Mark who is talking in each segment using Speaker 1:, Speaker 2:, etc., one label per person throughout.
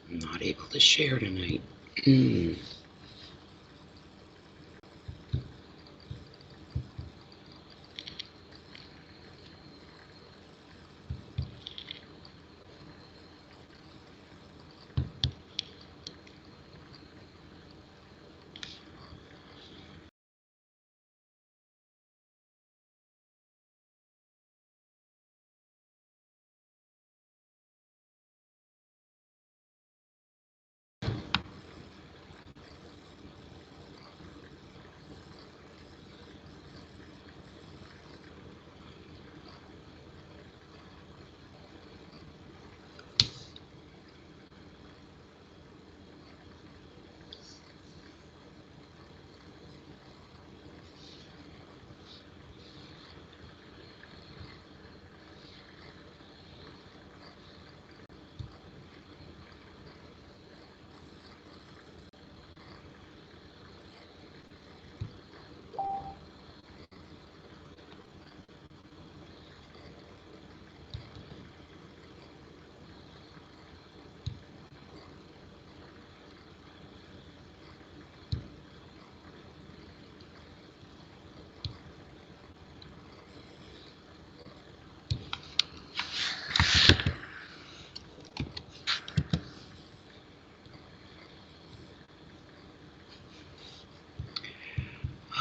Speaker 1: I'm not able to share tonight.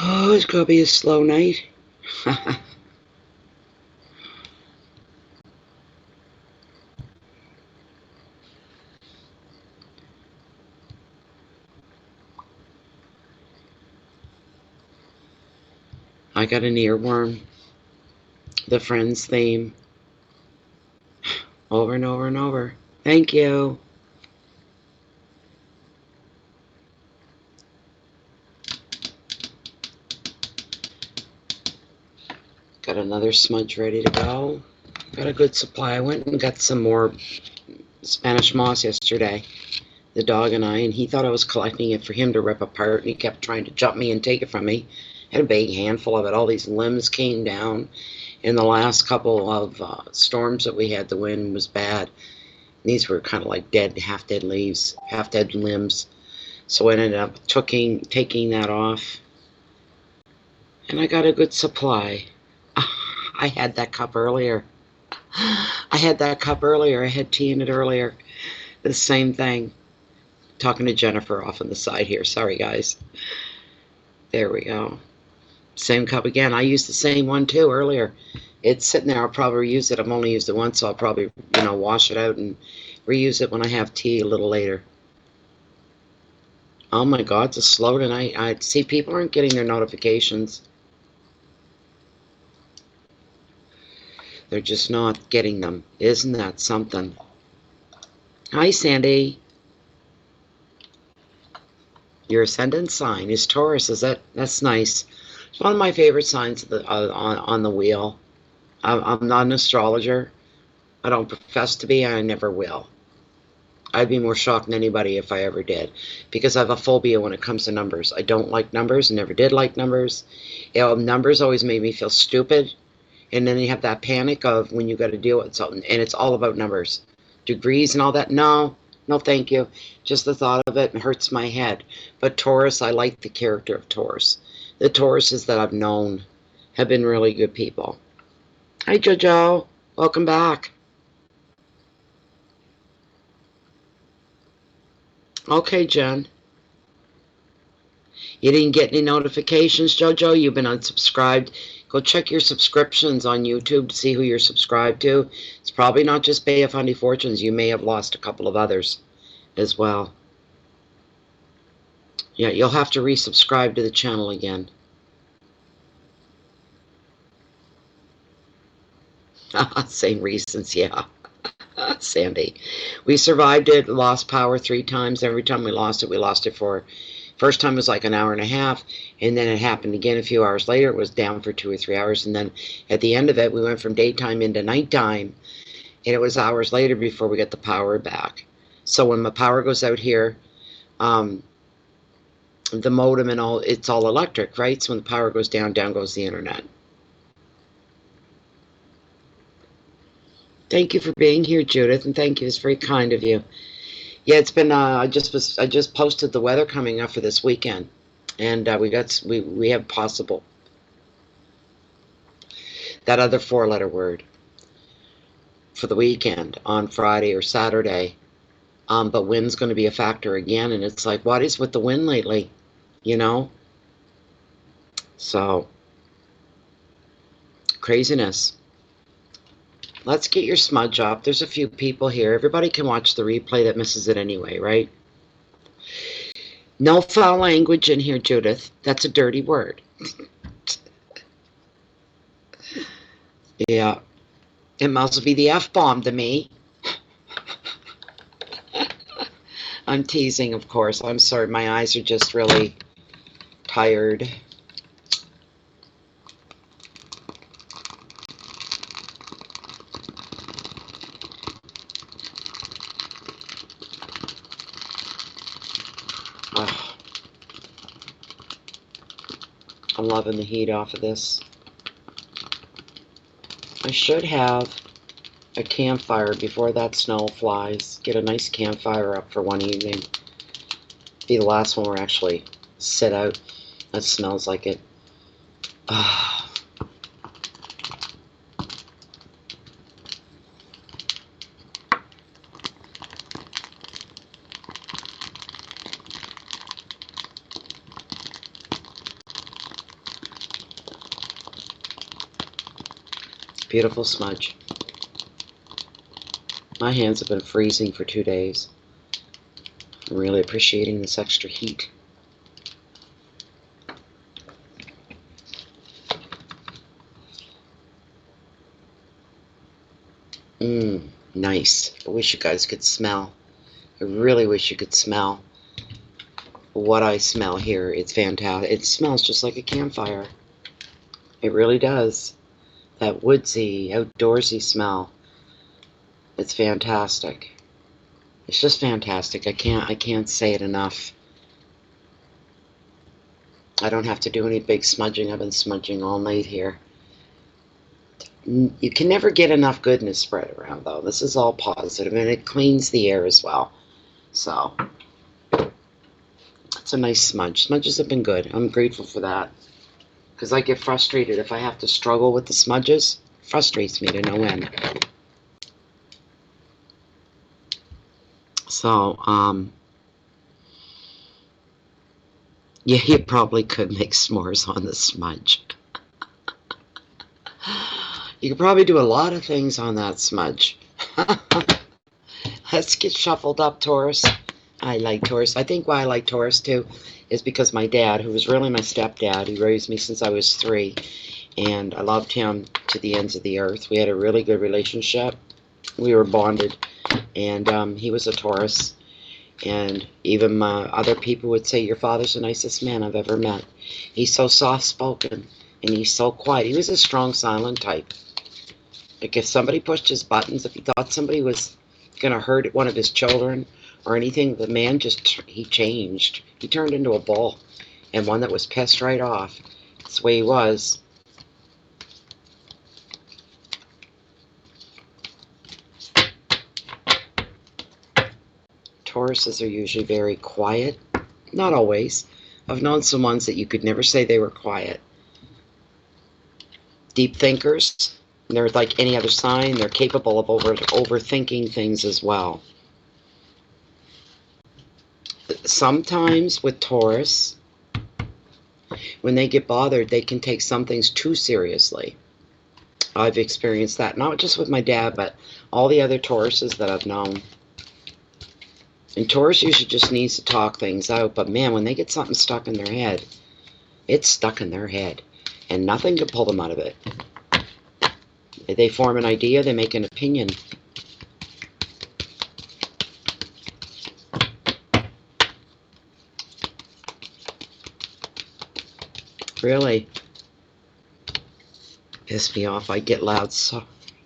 Speaker 1: Oh, it's gonna be a slow night. I got an earworm. The Friends theme. Over and over and over. Thank you. Got another smudge ready to go. Got a good supply. I went and got some more Spanish moss yesterday, the dog and I, and he thought I was collecting it for him to rip apart, and he kept trying to jump me and take it from me. I had a big handful of it. All these limbs came down. In the last couple of storms that we had, the wind was bad. These were kind of like dead, half-dead leaves, half-dead limbs. So I ended up taking that off, and I got a good supply. I had that cup earlier. I had that cup earlier. I had tea in it earlier. The same thing. Talking to Jennifer off on the side here. Sorry, guys. There we go. Same cup again. I used the same one too earlier. It's sitting there. I'll probably reuse it. I've only used it once, so I'll probably, wash it out and reuse it when I have tea a little later. Oh my God, it's a slow tonight. I see people aren't getting their notifications. They're just not getting them. Isn't that something? Hi, Sandy. Your ascendant sign is Taurus. That's nice. It's one of my favorite signs on the wheel. I'm not an astrologer. I don't profess to be, and I never will. I'd be more shocked than anybody if I ever did, because I have a phobia when it comes to numbers. I don't like numbers, never did like numbers. Numbers always made me feel stupid, and then you have that panic of when you got to deal with something, and it's all about numbers. Degrees and all that, no, thank you. Just the thought of it hurts my head. But Taurus, I like the character of Taurus. The Tauruses that I've known have been really good people. Hi, Jojo. Welcome back. Okay, Jen. You didn't get any notifications, Jojo? You've been unsubscribed. Go check your subscriptions on YouTube to see who you're subscribed to. It's probably not just Bay of Fundy Fortunes. You may have lost a couple of others as well. Yeah, you'll have to resubscribe to the channel again. Same reasons, yeah. Sandy. We survived it, lost power 3 times. Every time we lost it for... First time was like an hour and a half, and then it happened again a few hours later. It was down for 2 or 3 hours, and then at the end of it, we went from daytime into nighttime, and it was hours later before we got the power back. So when the power goes out here, the modem and all, it's all electric, right? So when the power goes down, down goes the internet. Thank you for being here, Judith, and thank you. It's very kind of you. Yeah, it's been. I just posted the weather coming up for this weekend, and we have possible that other four-letter word for the weekend on Friday or Saturday. But wind's going to be a factor again, and it's like, what is with the wind lately? You know, so craziness. Let's get your smudge up. There's a few people here. Everybody can watch the replay that misses it anyway, right? No foul language in here, Judith. That's a dirty word. Yeah. It must be the F-bomb to me. I'm teasing, of course. I'm sorry. My eyes are just really tired. Oh, I'm loving the heat off of this. I should have a campfire before that snow flies. Get a nice campfire up for one evening. Be the last one we're actually sit out. That smells like it. Ah. Beautiful smudge. My hands have been freezing for 2 days. I'm really appreciating this extra heat. Nice. I wish you guys could smell. I really wish you could smell what I smell here. It's fantastic. It smells just like a campfire. It really does. That woodsy, outdoorsy smell. It's fantastic. It's just fantastic. I can't say it enough. I don't have to do any big smudging. I've been smudging all night here. You can never get enough goodness spread around, though. This is all positive, and it cleans the air as well. So, it's a nice smudge. Smudges have been good. I'm grateful for that. Because I get frustrated if I have to struggle with the smudges. It frustrates me to no end. So, yeah, you probably could make s'mores on the smudge. You could probably do a lot of things on that smudge. Let's get shuffled up, Taurus. I like Taurus. I think why I like Taurus, too, is because my dad, who was really my stepdad, he raised me since I was 3, and I loved him to the ends of the earth. We had a really good relationship. We were bonded, and he was a Taurus. And even other people would say, your father's the nicest man I've ever met. He's so soft-spoken, and he's so quiet. He was a strong, silent type. Like, if somebody pushed his buttons, if he thought somebody was going to hurt one of his children or anything, the man he changed. He turned into a bull, and one that was pissed right off. That's the way he was. Tauruses are usually very quiet. Not always. I've known some ones that you could never say they were quiet. Deep thinkers. They're like any other sign. They're capable of overthinking things as well. Sometimes with Taurus, when they get bothered, they can take some things too seriously. I've experienced that, not just with my dad, but all the other Tauruses that I've known. And Taurus usually just needs to talk things out, but man, when they get something stuck in their head, it's stuck in their head, and nothing can pull them out of it. They form an idea, they make an opinion. Really piss me off. I get loud, so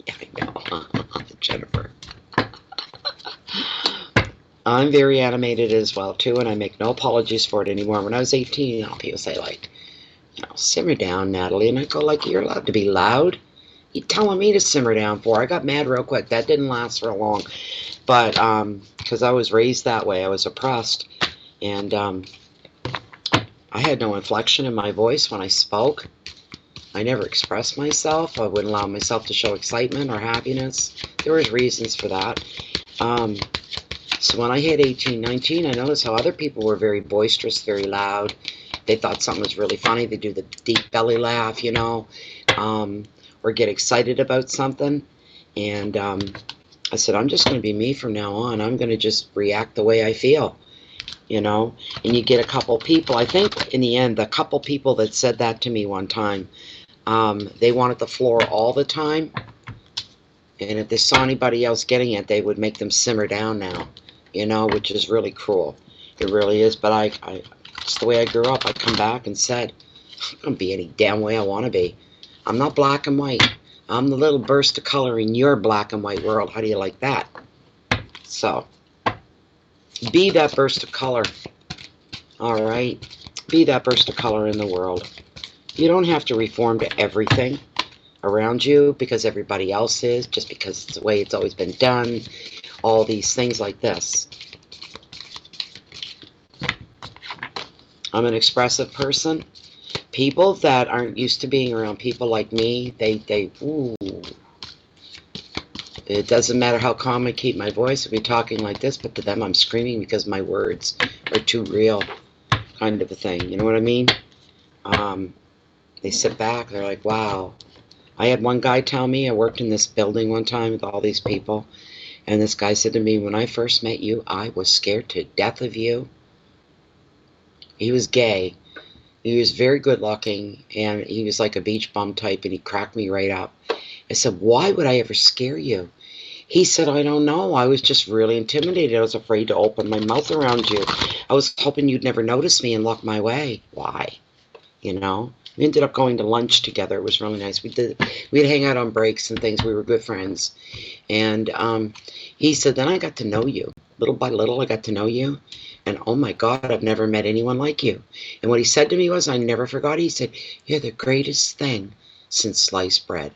Speaker 1: yeah, I know. Jennifer. I'm very animated as well too, and I make no apologies for it anymore. When I was 18, people say like, simmer down, Natalie, and I go like, you're allowed to be loud. You telling me to simmer down for? I got mad real quick. That didn't last for long. But because I was raised that way, I was oppressed, and I had no inflection in my voice when I spoke. I never expressed myself. I wouldn't allow myself to show excitement or happiness. There was reasons for that. So when I hit 18, 19, I noticed how other people were very boisterous, very loud. They thought something was really funny. They do the deep belly laugh, you know, or get excited about something. And I said, I'm just going to be me from now on. I'm going to just react the way I feel, you know. And you get a couple people. I think in the end, the couple people that said that to me one time, they wanted the floor all the time. And if they saw anybody else getting it, they would make them simmer down now, you know, which is really cruel. It really is. But it's the way I grew up. I come back and said, I'm going to be any damn way I want to be. I'm not black and white. I'm the little burst of color in your black and white world. How do you like that? So, be that burst of color. All right? Be that burst of color in the world. You don't have to reform to everything around you because everybody else is, just because it's the way it's always been done. All these things like this. I'm an expressive person. People that aren't used to being around people like me, ooh. It doesn't matter how calm I keep my voice. I'll be talking like this, but to them I'm screaming because my words are too real, kind of a thing. You know what I mean? They sit back, they're like, wow. I had one guy tell me, I worked in this building one time with all these people, and this guy said to me, when I first met you, I was scared to death of you. He was gay. He was very good looking, and he was like a beach bum type, and he cracked me right up. I said, why would I ever scare you? He said, I don't know. I was just really intimidated. I was afraid to open my mouth around you. I was hoping you'd never notice me and look my way. Why? You know? We ended up going to lunch together. It was really nice. We'd hang out on breaks and things. We were good friends. And he said, then I got to know you. Little by little, I got to know you. And oh my God, I've never met anyone like you. And what he said to me was, I never forgot. He said, you're the greatest thing since sliced bread.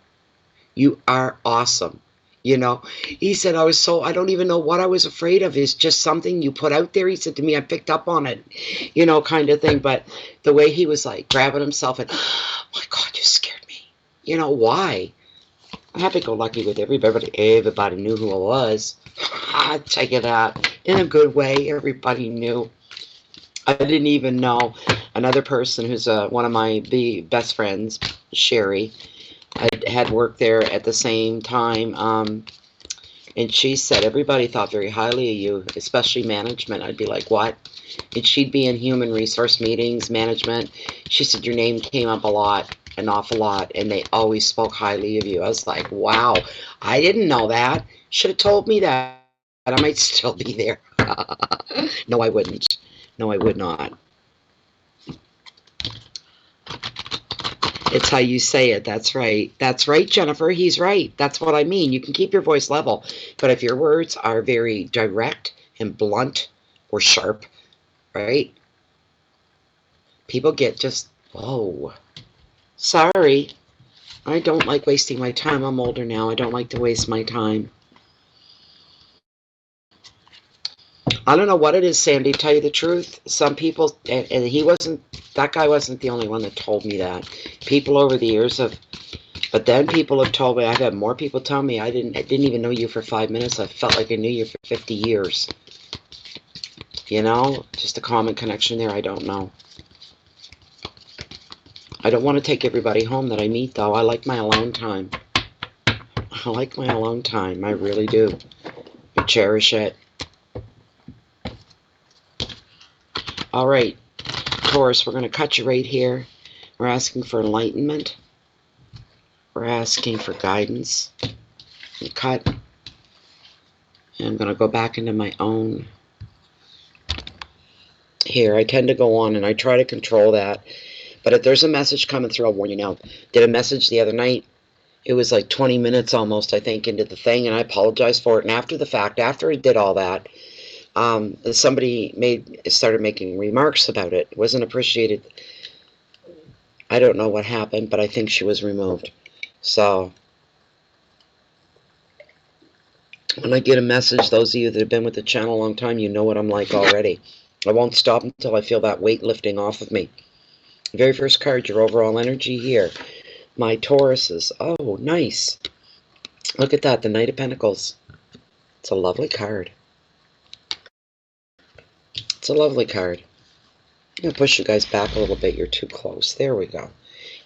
Speaker 1: You are awesome. You know, he said, I don't even know what I was afraid of. It's just something you put out there. He said to me, I picked up on it, you know, kind of thing. But the way he was like grabbing himself and, oh my God, you scared me. You know, why? I'm happy-go-lucky with everybody. Everybody knew who I was. Check it out. In a good way, everybody knew. I didn't even know another person who's one of my best friends, Sherry. I had worked there at the same time, and she said everybody thought very highly of you, especially management. I'd be like, what? And she'd be in human resource meetings, management. She said your name came up a lot, an awful lot, and they always spoke highly of you. I was like, wow, I didn't know that. Should have told me that. I might still be there. No, I wouldn't. No, I would not. It's how you say it. That's right. That's right, Jennifer. He's right. That's what I mean. You can keep your voice level, but if your words are very direct and blunt or sharp, right? People get just, whoa. Sorry. I don't like wasting my time. I'm older now. I don't like to waste my time. I don't know what it is, Sandy, to tell you the truth. Some people, and that guy wasn't the only one that told me that. People over the years have, but then people have told me, I've had more people tell me I didn't even know you for 5 minutes. I felt like I knew you for 50 years. You know, just a common connection there. I don't know. I don't want to take everybody home that I meet, though. I like my alone time. I like my alone time. I really do. I cherish it. All right, Taurus, we're going to cut you right here. We're asking for enlightenment. We're asking for guidance. And cut. And I'm going to go back into my own. Here, I tend to go on and I try to control that. But if there's a message coming through, I'll warn you now. Did a message the other night. It was like 20 minutes almost, I think, into the thing, and I apologize for it. And after the fact, after I did all that, somebody started making remarks about it. It wasn't appreciated. I don't know what happened, but I think she was removed. So When I get a message, those of you that have been with the channel a long time, you know what I'm like already. I won't stop until I feel that weight lifting off of me. Very first card, your overall energy here. My Tauruses. Oh, nice. Look at that, the Knight of Pentacles. It's a lovely card. It's a lovely card. I'm going to push you guys back a little bit. You're too close. There we go.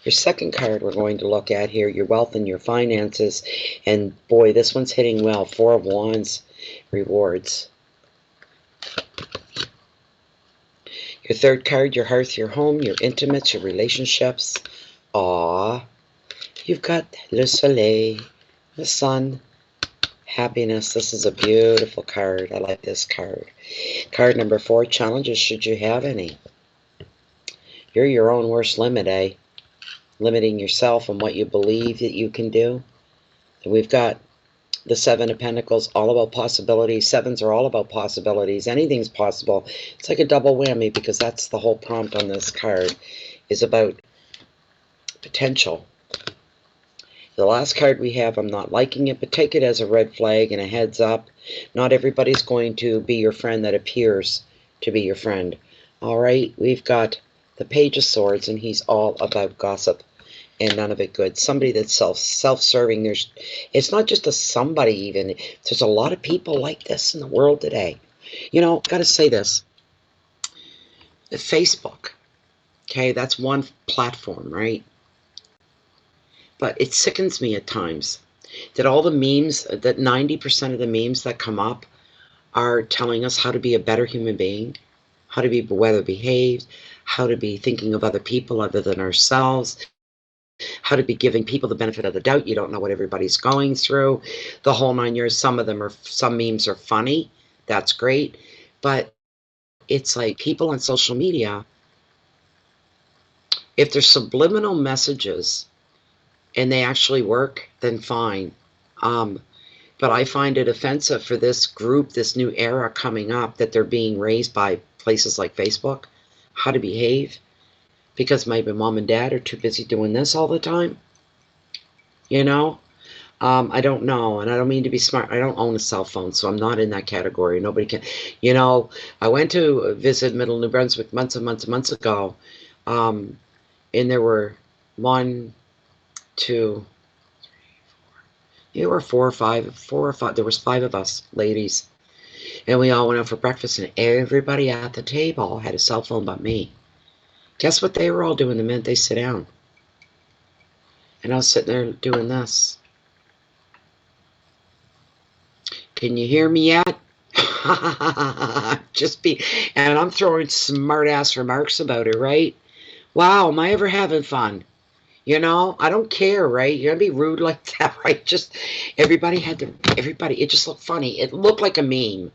Speaker 1: Your second card we're going to look at here, your wealth and your finances. And boy, this one's hitting well. Four of Wands, rewards. Your third card, your hearth, your home, your intimates, your relationships. Aw, you've got Le Soleil, the sun, happiness. This is a beautiful card. I like this card. Card number 4, challenges, should you have any. You're your own worst limit, eh? Limiting yourself and what you believe that you can do. And we've got the 7 of Pentacles, all about possibilities. 7s are all about possibilities. Anything's possible. It's like a double whammy, because that's the whole prompt on this card, is about potential. The last card we have, I'm not liking it, but take it as a red flag and a heads up. Not everybody's going to be your friend that appears to be your friend. All right, we've got the Page of Swords, and he's all about gossip and none of it good. Somebody that's self-serving. It's not just a somebody even. There's a lot of people like this in the world today. You know, got to say this. Facebook, okay, that's one platform, right? But it sickens me at times that all the memes, that 90% of the memes that come up are telling us how to be a better human being, how to be better behaved, how to be thinking of other people other than ourselves, how to be giving people the benefit of the doubt. You don't know what everybody's going through. The whole 9 years. Some memes are funny. That's great. But it's like people on social media, if there's subliminal messages and they actually work, then fine. But I find it offensive for this group, this new era coming up, that they're being raised by places like Facebook, how to behave, because maybe mom and dad are too busy doing this all the time. You know, I don't know, and I don't mean to be smart. I don't own a cell phone, so I'm not in that category. Nobody can. You know, I went to visit Middle New Brunswick months and months and months ago, and there were 1, 2, there were 4 or 5. There was 5 of us ladies, and we all went out for breakfast, and everybody at the table had a cell phone but me. Guess what they were all doing the minute they sit down? And I was sitting there doing this. Can you hear me yet? And I'm throwing smart ass remarks about it, right? Wow, am I ever having fun? You know, I don't care, right? You're gonna be rude like that, right? Just everybody, it just looked funny. It looked like a meme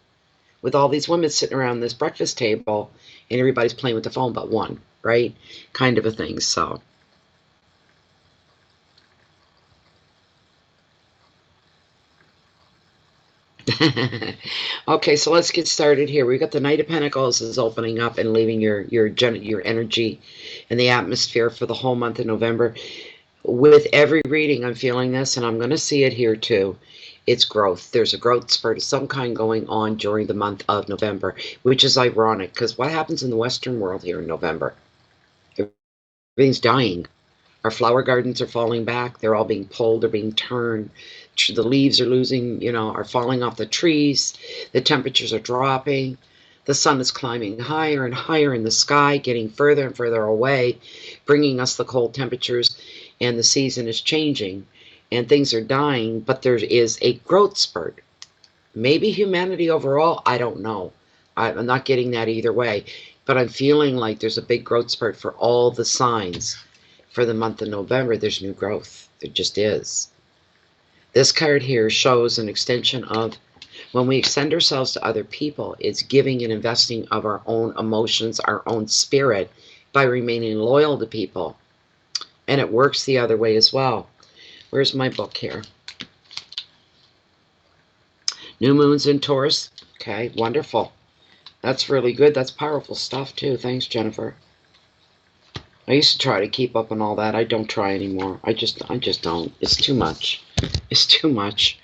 Speaker 1: with all these women sitting around this breakfast table and everybody's playing with the phone but one, right? Kind of a thing. So okay, so let's get started here. We've got the Knight of Pentacles is opening up and leaving your energy and the atmosphere for the whole month of November. With every reading, I'm feeling this, and I'm going to see it here too. It's growth. There's a growth spurt of some kind going on during the month of November, which is ironic, because what happens in the Western world here in November? Everything's dying. Our flower gardens are falling back. They're all being pulled. They're being turned. The leaves are are falling off the trees. The temperatures are dropping. The sun is climbing higher and higher in the sky, getting further and further away, bringing us the cold temperatures, and the season is changing, and things are dying, but there is a growth spurt. Maybe humanity overall, I don't know. I'm not getting that either way, but I'm feeling like there's a big growth spurt for all the signs. For the month of November, there's new growth. There just is. This card here shows an extension of when we extend ourselves to other people, it's giving and investing of our own emotions, our own spirit, by remaining loyal to people. And it works the other way as well. Where's my book here? New moons in Taurus. Okay, wonderful. That's really good. That's powerful stuff too. Thanks, Jennifer. I used to try to keep up on all that. I don't try anymore. I just don't. It's too much. It's too much.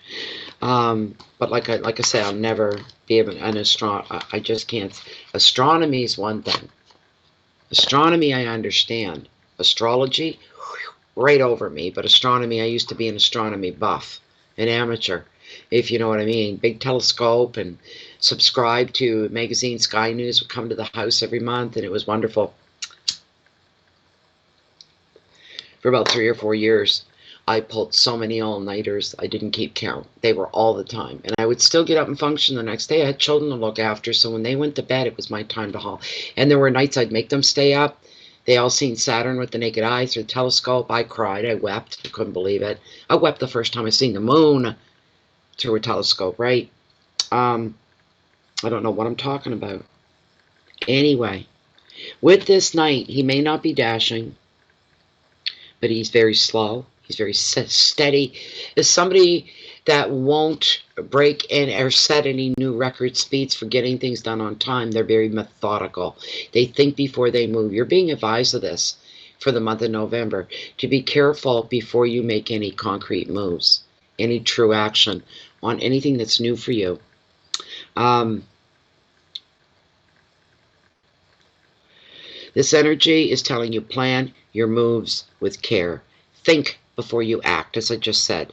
Speaker 1: But like I say, I'll never be an astronomer. I just can't. Astronomy is one thing. Astronomy, I understand. Astrology, right over me. But astronomy, I used to be an astronomy buff, an amateur, if you know what I mean. Big telescope and subscribe to magazine Sky News would come to the house every month, and it was wonderful. For about 3 or 4 years, I pulled so many all-nighters, I didn't keep count. They were all the time. And I would still get up and function the next day. I had children to look after, so when they went to bed, it was my time to haul. And there were nights I'd make them stay up. They all seen Saturn with the naked eye through the telescope. I cried. I wept. I couldn't believe it. I wept the first time I seen the moon through a telescope, right? I don't know what I'm talking about. Anyway, with this knight, he may not be dashing, but he's very slow. He's very steady. Is somebody that won't break in or set any new record speeds for getting things done on time. They're very methodical. They think before they move. You're being advised of this for the month of November, to be careful before you make any concrete moves, any true action on anything that's new for you. This energy is telling you plan your moves with care. Think before you act, as I just said.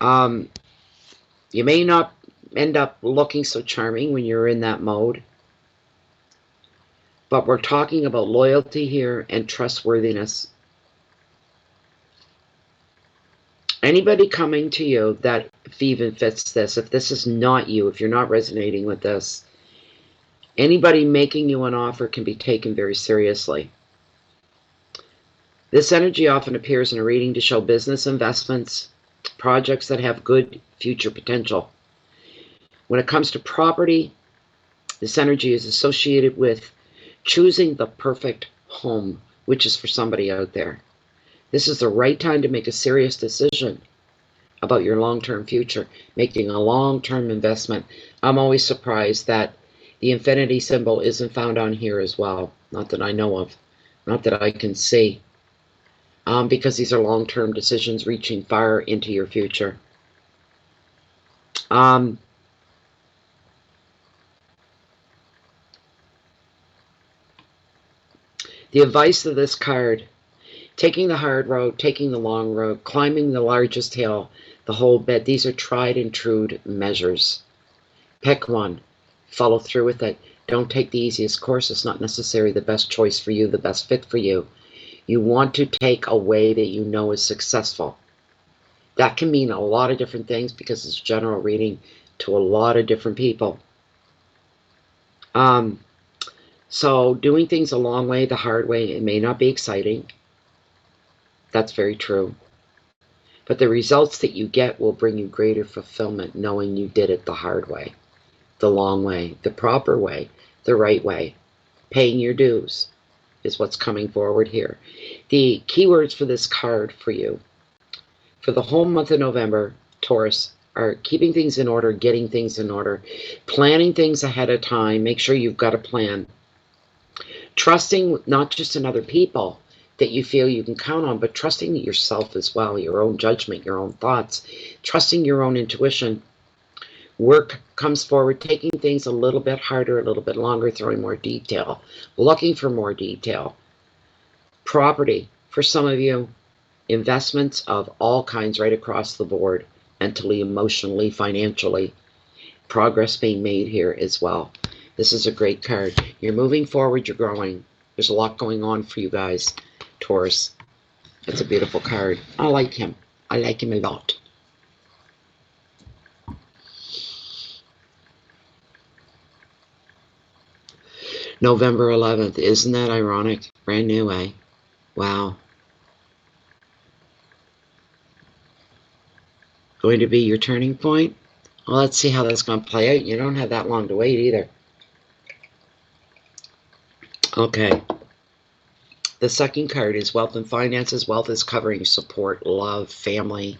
Speaker 1: You may not end up looking so charming when you're in that mode, but we're talking about loyalty here and trustworthiness. Anybody coming to you that even fits this, if this is not you, if you're not resonating with this, anybody making you an offer can be taken very seriously. This energy often appears in a reading to show business investments, projects that have good future potential. When it comes to property, this energy is associated with choosing the perfect home, which is for somebody out there. This is the right time to make a serious decision about your long-term future, making a long-term investment. I'm always surprised that the infinity symbol isn't found on here as well. Not that I know of, not that I can see. Because these are long-term decisions reaching far into your future. The advice of this card: taking the hard road, taking the long road, climbing the largest hill, the whole bit. These are tried and true measures. Pick one. Follow through with it. Don't take the easiest course. It's not necessarily the best choice for you, the best fit for you. You want to take a way that you know is successful. That can mean a lot of different things because it's general reading to a lot of different people. So doing things a long way, the hard way, it may not be exciting. That's very true. But the results that you get will bring you greater fulfillment knowing you did it the hard way, the long way, the proper way, the right way. Paying your dues is what's coming forward here. The keywords for this card for you, for the whole month of November, Taurus, are keeping things in order, getting things in order, planning things ahead of time. Make sure you've got a plan. Trusting not just in other people that you feel you can count on, but trusting yourself as well, your own judgment, your own thoughts, trusting your own intuition. Work comes forward, taking things a little bit harder, a little bit longer, throwing more detail, looking for more detail. Property, for some of you, investments of all kinds right across the board, mentally, emotionally, financially. Progress being made here as well. This is a great card. You're moving forward, you're growing. There's a lot going on for you guys, Taurus. It's a beautiful card. I like him. I like him a lot. November 11th. Isn't that ironic? Brand new, eh? Wow. Going to be your turning point? Well, let's see how that's going to play out. You don't have that long to wait either. Okay. The second card is wealth and finances. Wealth is covering support, love, family,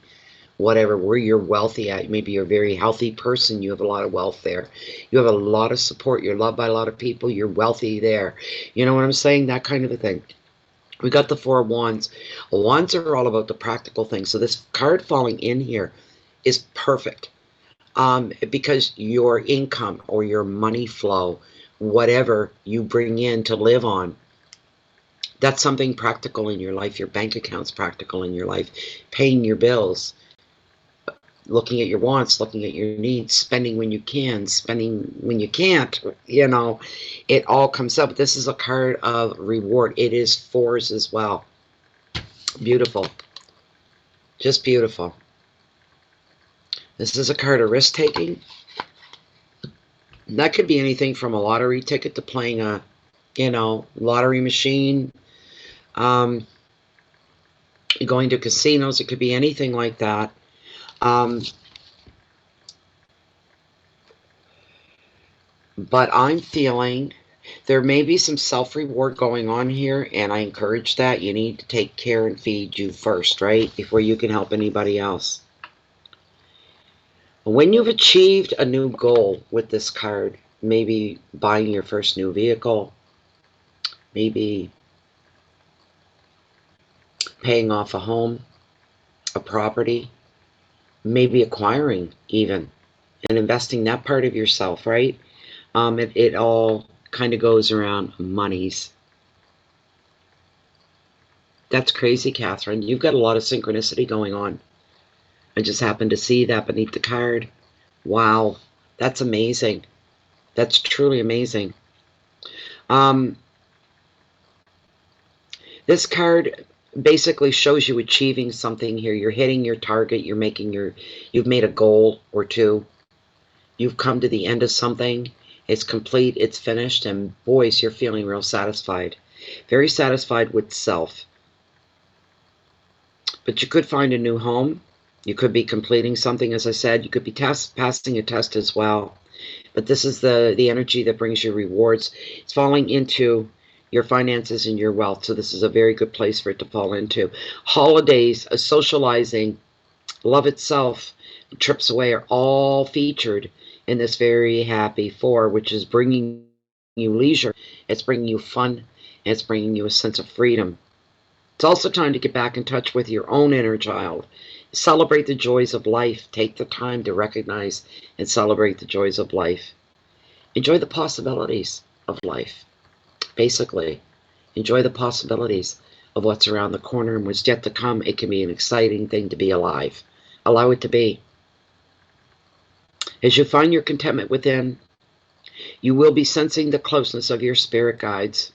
Speaker 1: whatever, where you're wealthy at. Maybe you're a very healthy person. You have a lot of wealth there. You have a lot of support. You're loved by a lot of people. You're wealthy there. You know what I'm saying? That kind of a thing. We got the Four of Wands. Wands are all about the practical things. So this card falling in here is perfect. because your income or your money flow, whatever you bring in to live on, that's something practical in your life. Your bank account's practical in your life. Paying your bills, looking at your wants, looking at your needs, spending when you can, spending when you can't, you know, it all comes up. This is a card of reward. It is fours as well. Beautiful. Just beautiful. This is a card of risk-taking. That could be anything from a lottery ticket to playing a, you know, lottery machine. Going to casinos. It could be anything like that. But I'm feeling there may be some self-reward going on here, and I encourage that. You need to take care and feed you first, right? Before you can help anybody else. When you've achieved a new goal with this card, maybe buying your first new vehicle, maybe paying off a home, a property, maybe acquiring even, and investing that part of yourself, right? It all kind of goes around monies. That's crazy, Catherine. You've got a lot of synchronicity going on. I just happened to see that beneath the card. Wow, that's amazing. That's truly amazing. This card basically shows you achieving something here. You're hitting your target. You've made a goal or two. You've come to the end of something. It's complete. It's finished. And boys, you're feeling real satisfied. Very satisfied with self. But you could find a new home. You could be completing something, as I said. You could be passing a test as well. But this is the energy that brings you rewards. It's falling into your finances and your wealth. So this is a very good place for it to fall into. Holidays, socializing, love itself, trips away are all featured in this very happy four, which is bringing you leisure. It's bringing you fun. And it's bringing you a sense of freedom. It's also time to get back in touch with your own inner child. Celebrate the joys of life. Take the time to recognize and celebrate the joys of life. Enjoy the possibilities of life. Basically, enjoy the possibilities of what's around the corner and what's yet to come. It can be an exciting thing to be alive. Allow it to be. As you find your contentment within, you will be sensing the closeness of your spirit guides.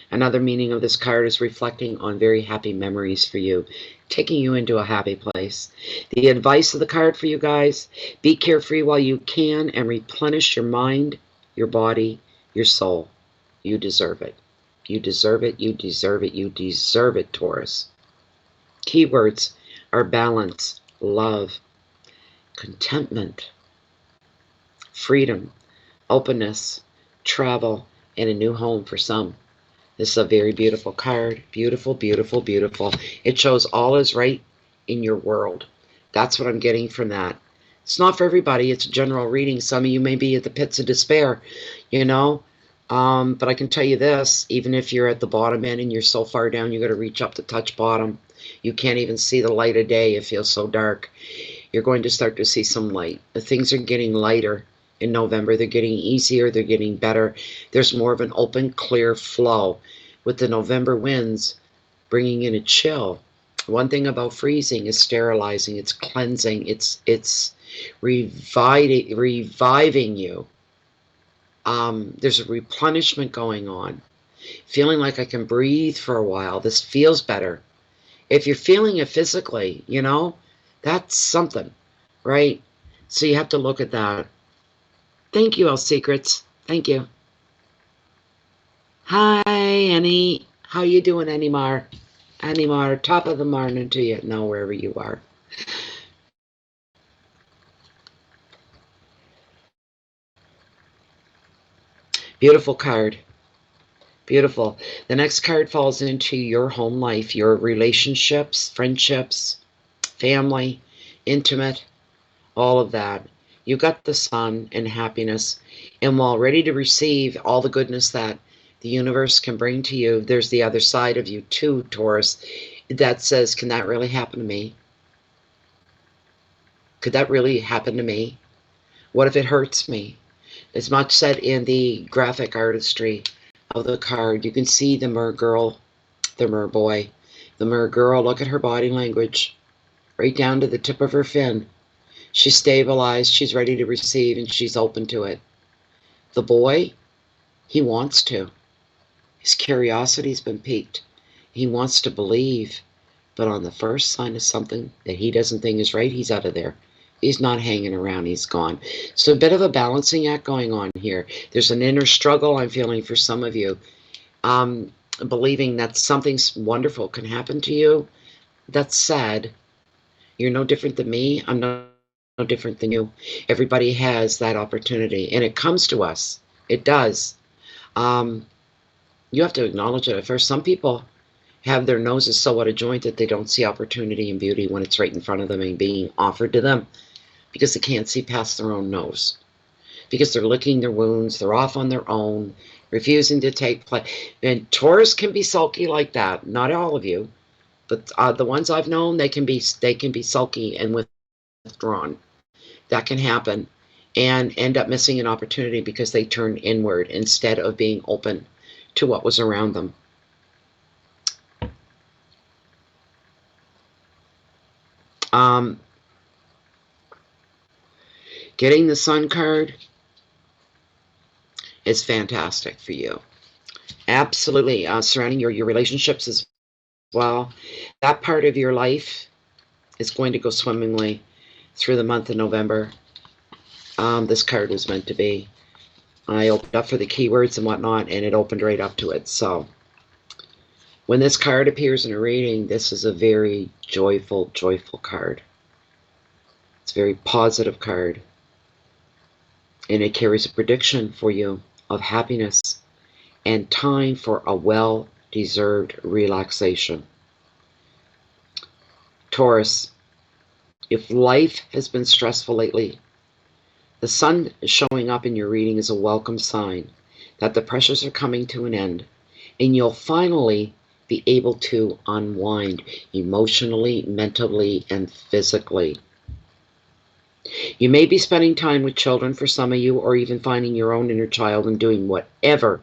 Speaker 1: Another meaning of this card is reflecting on very happy memories for you, taking you into a happy place. The advice of the card for you guys, be carefree while you can and replenish your mind, your body, your soul. You deserve it. You deserve it. You deserve it. You deserve it, Taurus. Keywords are balance, love, contentment, freedom, openness, travel, and a new home for some. This is a very beautiful card. Beautiful, beautiful, beautiful. It shows all is right in your world. That's what I'm getting from that. It's not for everybody. It's a general reading. Some of you may be at the pits of despair, you know. But I can tell you this, even if you're at the bottom end and you're so far down, you got to reach up to touch bottom. You can't even see the light of day. It feels so dark. You're going to start to see some light. The things are getting lighter. In November, they're getting easier, they're getting better. There's more of an open, clear flow with the November winds bringing in a chill. One thing about freezing is sterilizing, it's cleansing, it's reviving you. There's a replenishment going on. Feeling like I can breathe for a while. This feels better. If you're feeling it physically, you know, that's something, right? So you have to look at that. Thank you, all secrets. Thank you. Hi, Annie. How you doing, Annie-Mar? Annie-Mar, top of the morning to you. No, wherever you are. Beautiful card. Beautiful. The next card falls into your home life, your relationships, friendships, family, intimate, all of that. You got the sun and happiness. And while ready to receive all the goodness that the universe can bring to you, there's the other side of you too, Taurus, that says, can that really happen to me? Could that really happen to me? What if it hurts me? It's much said in the graphic artistry of the card. You can see the mer girl, the mer boy, the mer girl. Look at her body language, right down to the tip of her fin. She's stabilized, she's ready to receive, and she's open to it. The boy, he wants to. His curiosity's been piqued. He wants to believe, but on the first sign of something that he doesn't think is right, he's out of there. He's not hanging around, he's gone. So a bit of a balancing act going on here. There's an inner struggle I'm feeling for some of you. Believing that something wonderful can happen to you. That's sad. You're no different than me. I'm no different than you. Everybody has that opportunity, and it comes to us. It does. You have to acknowledge it at first. Some people have their noses so out of joint that they don't see opportunity and beauty when it's right in front of them and being offered to them, because they can't see past their own nose, because they're licking their wounds, they're off on their own, refusing to take play. And Taurus can be sulky like that. Not all of you, but the ones I've known, they can be sulky and withdrawn. That can happen, and end up missing an opportunity because they turn inward instead of being open to what was around them. Getting the Sun card is fantastic for you. Absolutely. Surrounding your relationships as well. That part of your life is going to go swimmingly through the month of November. This card was meant to be. I opened up for the keywords and whatnot, and it opened right up to it. So when this card appears in a reading, this is a very joyful, joyful card. It's a very positive card. And it carries a prediction for you of happiness and time for a well-deserved relaxation. Taurus, if life has been stressful lately, the Sun showing up in your reading is a welcome sign that the pressures are coming to an end, and you'll finally be able to unwind emotionally, mentally, and physically. You may be spending time with children for some of you, or even finding your own inner child and doing whatever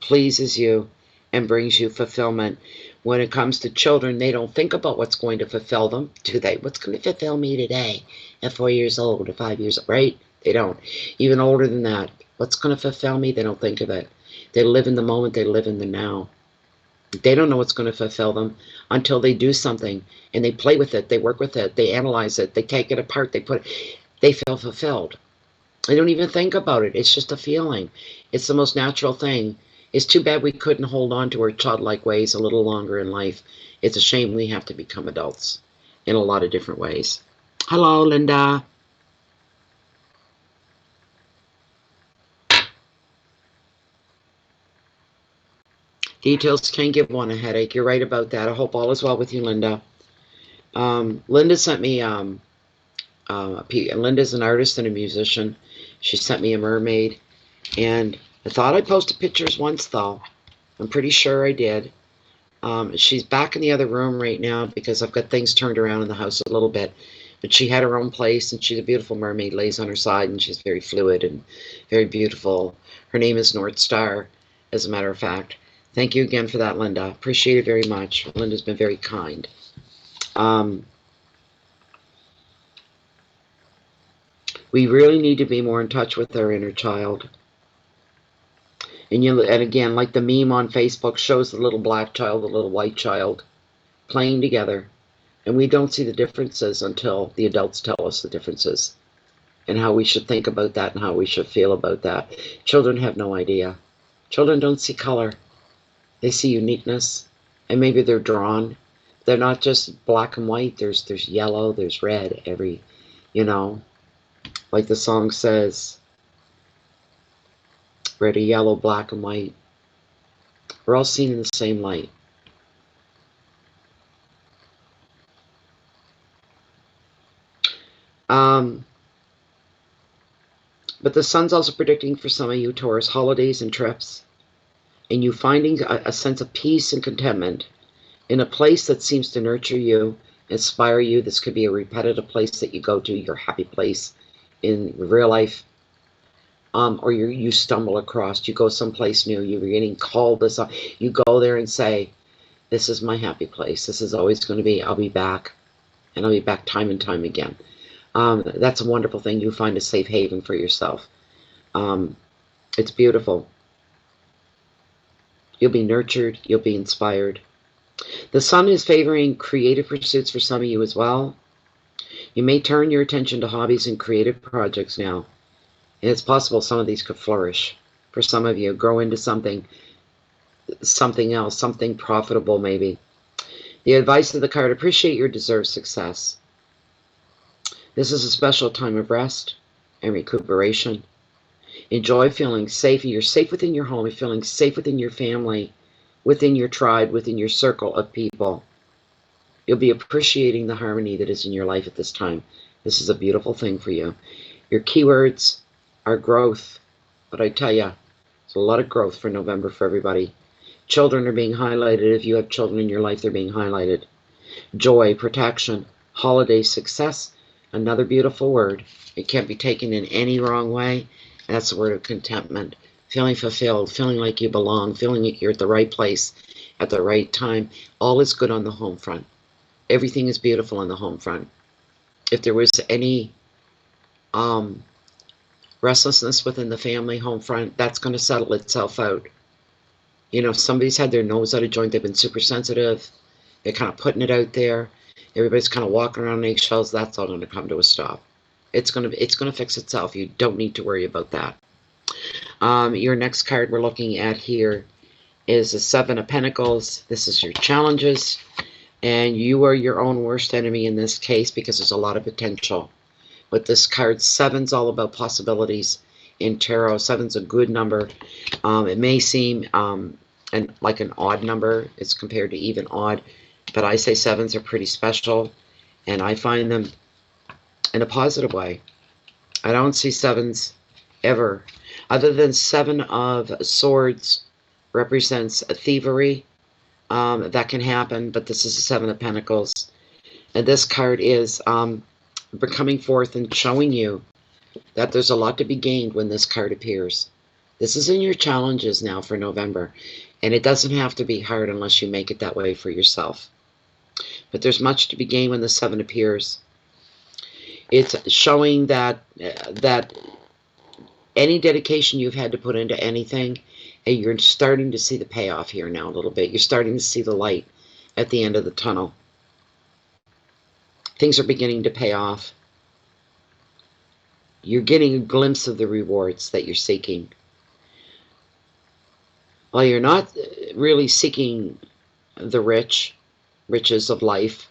Speaker 1: pleases you and brings you fulfillment. When it comes to children, they don't think about what's going to fulfill them, do they? What's going to fulfill me today at 4 years old or 5 years old, right? They don't. Even older than that, what's going to fulfill me? They don't think of it. They live in the moment. They live in the now. They don't know what's going to fulfill them until they do something, and they play with it, they work with it, they analyze it, they take it apart, they feel fulfilled. They don't even think about it. It's just a feeling. It's the most natural thing. It's too bad we couldn't hold on to our childlike ways a little longer in life. It's a shame we have to become adults in a lot of different ways. Hello, Linda. Details can give one a headache. You're right about that. I hope all is well with you, Linda. Linda sent me, Linda's an artist and a musician. She sent me a mermaid, and I thought I posted pictures once, though. I'm pretty sure I did. She's back in the other room right now because I've got things turned around in the house a little bit. But she had her own place, and she's a beautiful mermaid, lays on her side, and she's very fluid and very beautiful. Her name is North Star, as a matter of fact. Thank you again for that, Linda. Appreciate it very much. Linda's been very kind. We really need to be more in touch with our inner child. And again, like the meme on Facebook shows the little black child, the little white child playing together. And we don't see the differences until the adults tell us the differences and how we should think about that and how we should feel about that. Children have no idea. Children don't see color. They see uniqueness, and maybe they're drawn. They're not just black and white. There's yellow, there's red, like the song says, red or yellow, black and white. We're all seen in the same light. But the Sun's also predicting for some of you, Taurus, holidays and trips, and you finding a sense of peace and contentment in a place that seems to nurture you, inspire you. This could be a repetitive place that you go to, your happy place in real life, or you stumble across, you go someplace new, you're getting called this, you go there and say, this is my happy place. This is always going to be, I'll be back, and I'll be back time and time again. That's a wonderful thing. You find a safe haven for yourself. It's beautiful. You'll be nurtured. You'll be inspired. The sun is favoring creative pursuits for some of you as well. You may turn your attention to hobbies and creative projects now. And it's possible some of these could flourish. For some of you, grow into something else, something profitable maybe. The advice of the card, appreciate your deserved success. This is a special time of rest and recuperation. Enjoy feeling safe. You're safe within your home. You're feeling safe within your family, within your tribe, within your circle of people. You'll be appreciating the harmony that is in your life at this time. This is a beautiful thing for you. Your keywords are growth. But I tell you, there's a lot of growth for November for everybody. Children are being highlighted. If you have children in your life, they're being highlighted. Joy, protection, holiday, success. Another beautiful word. It can't be taken in any wrong way. And that's the word of contentment. Feeling fulfilled, feeling like you belong, feeling like you're at the right place at the right time. All is good on the home front. Everything is beautiful on the home front. If there was any restlessness within the family home front, that's going to settle itself out. You know, if somebody's had their nose out of joint, they've been super sensitive, they're kind of putting it out there, everybody's kind of walking around on eggshells, that's all going to come to a stop. It's going to fix itself. You don't need to worry about that. Your next card we're looking at here is the Seven of Pentacles. This is your challenges, and you are your own worst enemy in this case because there's a lot of potential. With this card, seven's all about possibilities in tarot. Seven's a good number. It may seem like an odd number. It's compared to even odd, but I say sevens are pretty special, and I find them in a positive way. I don't see sevens ever, other than Seven of Swords represents a thievery. That can happen, but this is a Seven of Pentacles, and this card is coming forth and showing you that there's a lot to be gained when this card appears. This is in your challenges now for November, and it doesn't have to be hard unless you make it that way for yourself. But there's much to be gained when the Seven appears. It's showing that any dedication you've had to put into anything, and you're starting to see the payoff here now a little bit. You're starting to see the light at the end of the tunnel. Things are beginning to pay off. You're getting a glimpse of the rewards that you're seeking. While you're not really seeking the riches of life,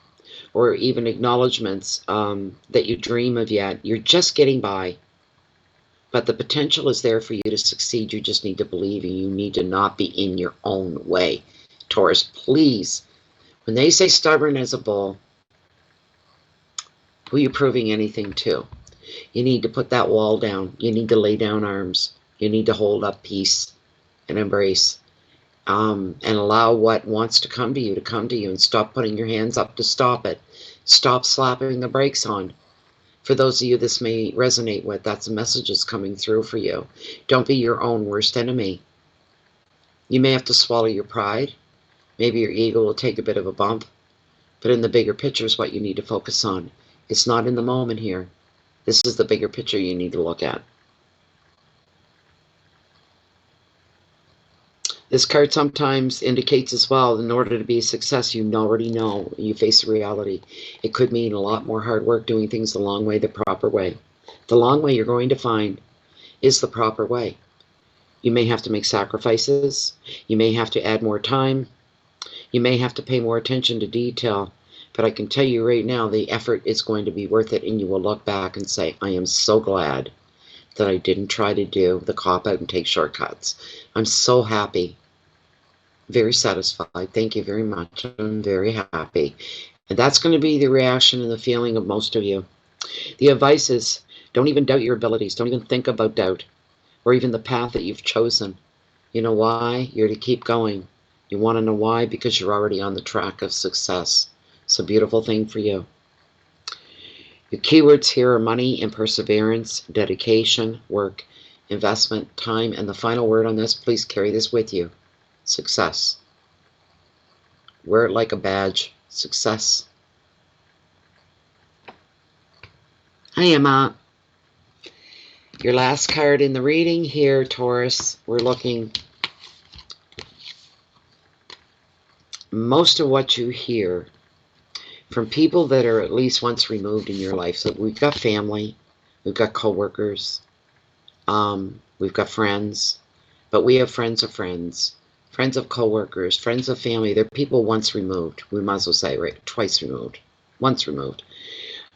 Speaker 1: or even acknowledgments that you dream of yet, you're just getting by. But the potential is there for you to succeed. You just need to believe, and you need to not be in your own way. Taurus, please, when they say stubborn as a bull, who are you proving anything to? You need to put that wall down. You need to lay down arms. You need to hold up peace and embrace, and allow what wants to come to you, and stop putting your hands up to stop it. Stop slapping the brakes on. For those of you this may resonate with, that's messages coming through for you. Don't be your own worst enemy. You may have to swallow your pride. Maybe your ego will take a bit of a bump. But in the bigger picture is what you need to focus on. It's not in the moment here. This is the bigger picture you need to look at. This card sometimes indicates as well, in order to be a success, you already know, you face the reality. It could mean a lot more hard work, doing things the long way, the proper way. The long way you're going to find is the proper way. You may have to make sacrifices. You may have to add more time. You may have to pay more attention to detail. But I can tell you right now, the effort is going to be worth it, and you will look back and say, I am so glad that I didn't try to do the cop-out and take shortcuts. I'm so happy. Very satisfied. Thank you very much. I'm very happy. And that's going to be the reaction and the feeling of most of you. The advice is, don't even doubt your abilities. Don't even think about doubt, or even the path that you've chosen. You know why? You're to keep going. You want to know why? Because you're already on the track of success. It's a beautiful thing for you. The keywords here are money and perseverance, dedication, work, investment, time, and the final word on this, please carry this with you. Success. Wear it like a badge. Success. Hi, Emma. Your last card in the reading here, Taurus. We're looking. Most of what you hear from people that are at least once removed in your life. So we've got family, we've got coworkers, we've got friends, but we have friends of friends, friends of coworkers, friends of family. They're people once removed. We might as well say, right, twice removed, once removed.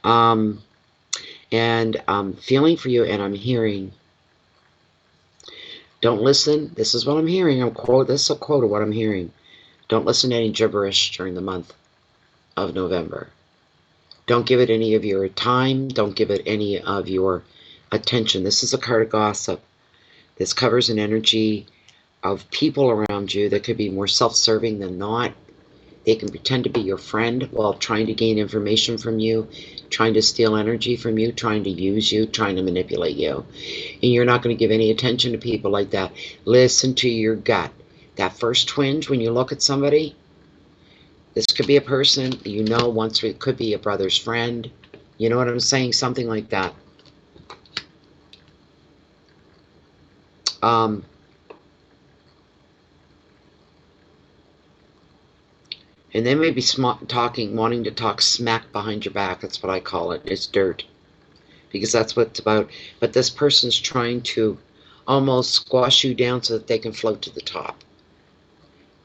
Speaker 1: And I'm feeling for you, and I'm hearing, don't listen. This is what I'm hearing. This is a quote of what I'm hearing. Don't listen to any gibberish during the month of November. Don't give it any of your time. Don't give it any of your attention. This is a card of gossip. This covers an energy of people around you that could be more self-serving than not. They can pretend to be your friend while trying to gain information from you, trying to steal energy from you, trying to use you, trying to manipulate you. And you're not going to give any attention to people like that. Listen to your gut. That first twinge when you look at somebody, this could be a person you know once, it could be a brother's friend. You know what I'm saying? Something like that. And they may be wanting to talk smack behind your back. That's what I call it. It's dirt. Because that's what it's about. But this person's trying to almost squash you down so that they can float to the top.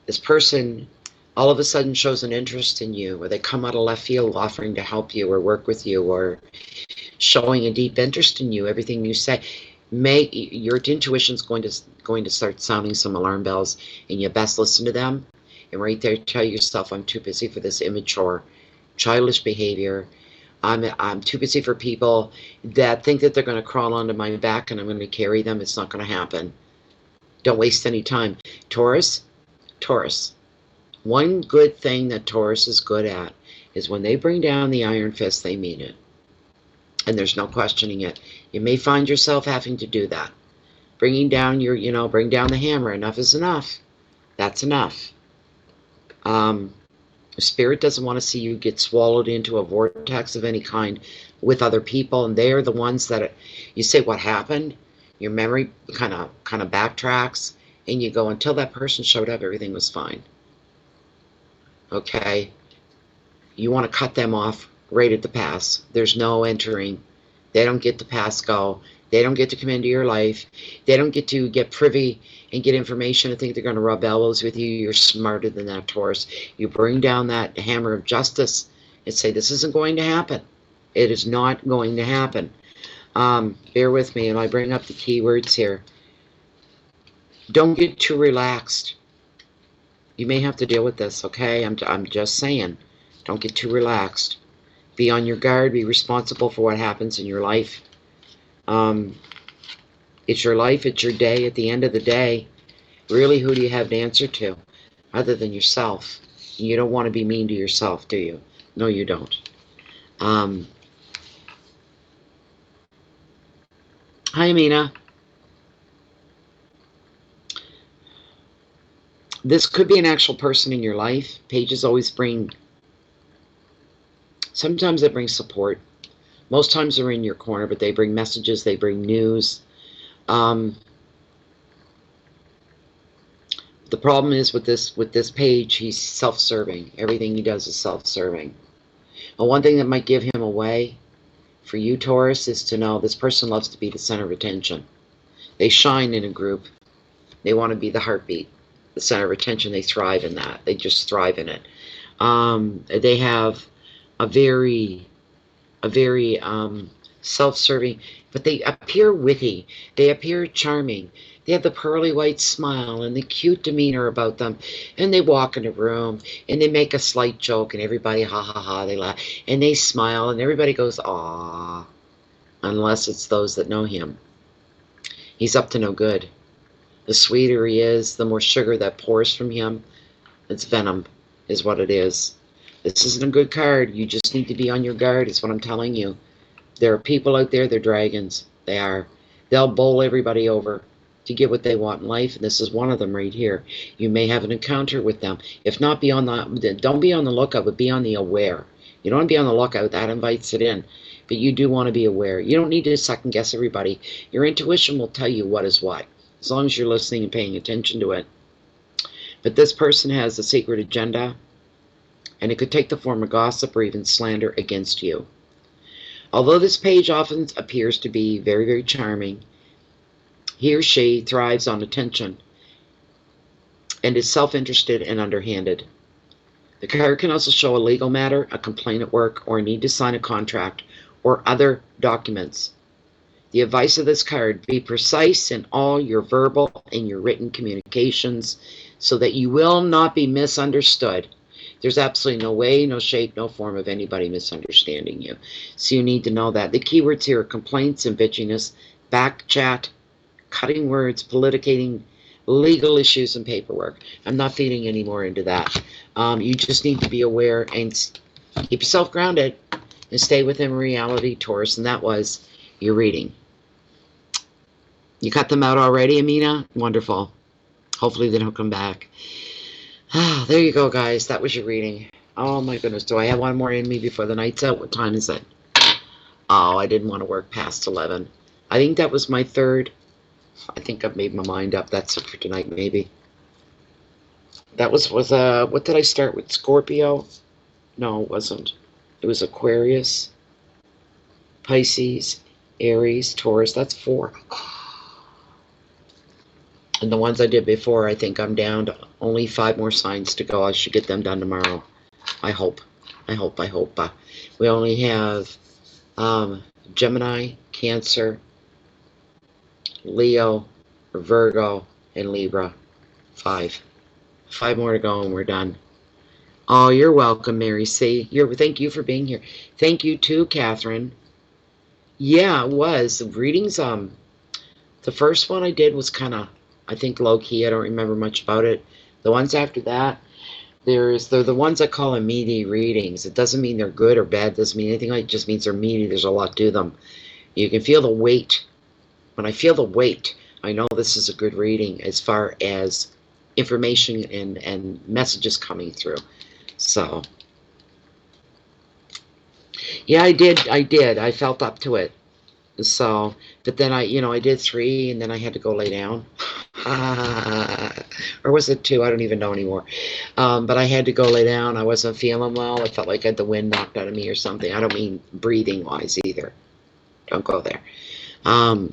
Speaker 1: This person all of a sudden shows an interest in you, or they come out of left field offering to help you or work with you, or showing a deep interest in you. Everything you say, your intuition's going to start sounding some alarm bells, and you best listen to them. And right there, tell yourself, I'm too busy for this immature, childish behavior. I'm too busy for people that think that they're going to crawl onto my back and I'm going to carry them. It's not going to happen. Don't waste any time. Taurus. One good thing that Taurus is good at is when they bring down the iron fist, they mean it. And there's no questioning it. You may find yourself having to do that. Bring down the hammer. Enough is enough. That's enough. Spirit doesn't want to see you get swallowed into a vortex of any kind with other people, and they are the ones that you say, what happened? Your memory kind of backtracks, and you go, until that person showed up, everything was fine. Okay? You want to cut them off right at the pass. There's no entering. They don't get the pass go. They don't get to come into your life. They don't get to get privy and get information and think they're going to rub elbows with you. You're smarter than that, Taurus. You bring down that hammer of justice and say, this isn't going to happen. It is not going to happen. Bear with me, and I bring up the key words here. Don't get too relaxed. You may have to deal with this, okay? I'm just saying. Don't get too relaxed. Be on your guard. Be responsible for what happens in your life. It's your life. It's your day. At the end of the day, really, who do you have to answer to other than yourself? You don't want to be mean to yourself, do you? No, you don't. Hi, Amina. This could be an actual person in your life. Pages always bring, sometimes they bring support. Most times they're in your corner, but they bring messages, they bring news. The problem is with this page, he's self-serving. Everything he does is self-serving. And one thing that might give him away for you, Taurus, is to know this person loves to be the center of attention. They shine in a group. They want to be the heartbeat, the center of attention. They thrive in that. They just thrive in it. They have a very self-serving, but they appear witty. They appear charming. They have the pearly white smile and the cute demeanor about them. And they walk in a room and they make a slight joke and everybody, ha ha ha, they laugh. And they smile and everybody goes, aww. Unless it's those that know him. He's up to no good. The sweeter he is, the more sugar that pours from him. It's venom, is what it is. This isn't a good card. You just need to be on your guard, is what I'm telling you. There are people out there, they're dragons. They are. They'll bowl everybody over to get what they want in life, and this is one of them right here. You may have an encounter with them. If not, be on the, don't be on the lookout, but be on the aware. You don't want to be on the lookout. That invites it in. But you do want to be aware. You don't need to second guess everybody. Your intuition will tell you what is what, as long as you're listening and paying attention to it. But this person has a secret agenda, and it could take the form of gossip or even slander against you. Although this page often appears to be very, very charming, he or she thrives on attention and is self-interested and underhanded. The card can also show a legal matter, a complaint at work, or a need to sign a contract or other documents. The advice of this card: be precise in all your verbal and your written communications so that you will not be misunderstood. There's absolutely no way, no shape, no form of anybody misunderstanding you. So you need to know that. The keywords here are complaints and bitchiness, back chat, cutting words, politicating, legal issues, and paperwork. I'm not feeding any more into that. You just need to be aware and keep yourself grounded and stay within reality, Taurus. And that was your reading. You cut them out already, Amina? Wonderful. Hopefully they don't come back. Ah, there you go, guys. That was your reading. Oh, my goodness. Do I have one more in me before the night's out? What time is it? Oh, I didn't want to work past 11. I think that was my third. I think I've made my mind up. That's it for tonight, maybe. That was what did I start with? Scorpio? No, it wasn't. It was Aquarius, Pisces, Aries, Taurus. That's 4. And the ones I did before, I think I'm down to only 5 more signs to go. I should get them done tomorrow. I hope. We only have Gemini, Cancer, Leo, Virgo, and Libra. 5. 5 more to go and we're done. Oh, you're welcome, Mary C. Thank you for being here. Thank you too, Catherine. Yeah, it was. The readings, the first one I did was kind of, I think, low-key. I don't remember much about it. The ones after that, they're the ones I call them meaty readings. It doesn't mean they're good or bad. It doesn't mean anything. It just means they're meaty. There's a lot to them. You can feel the weight. When I feel the weight, I know this is a good reading as far as information and messages coming through. So, yeah, I did. I felt up to it. So, but then I did 3, and then I had to go lay down. Or was it 2? I don't even know anymore. But I had to go lay down. I wasn't feeling well. I felt like I had the wind knocked out of me or something. I don't mean breathing-wise either. Don't go there. I'm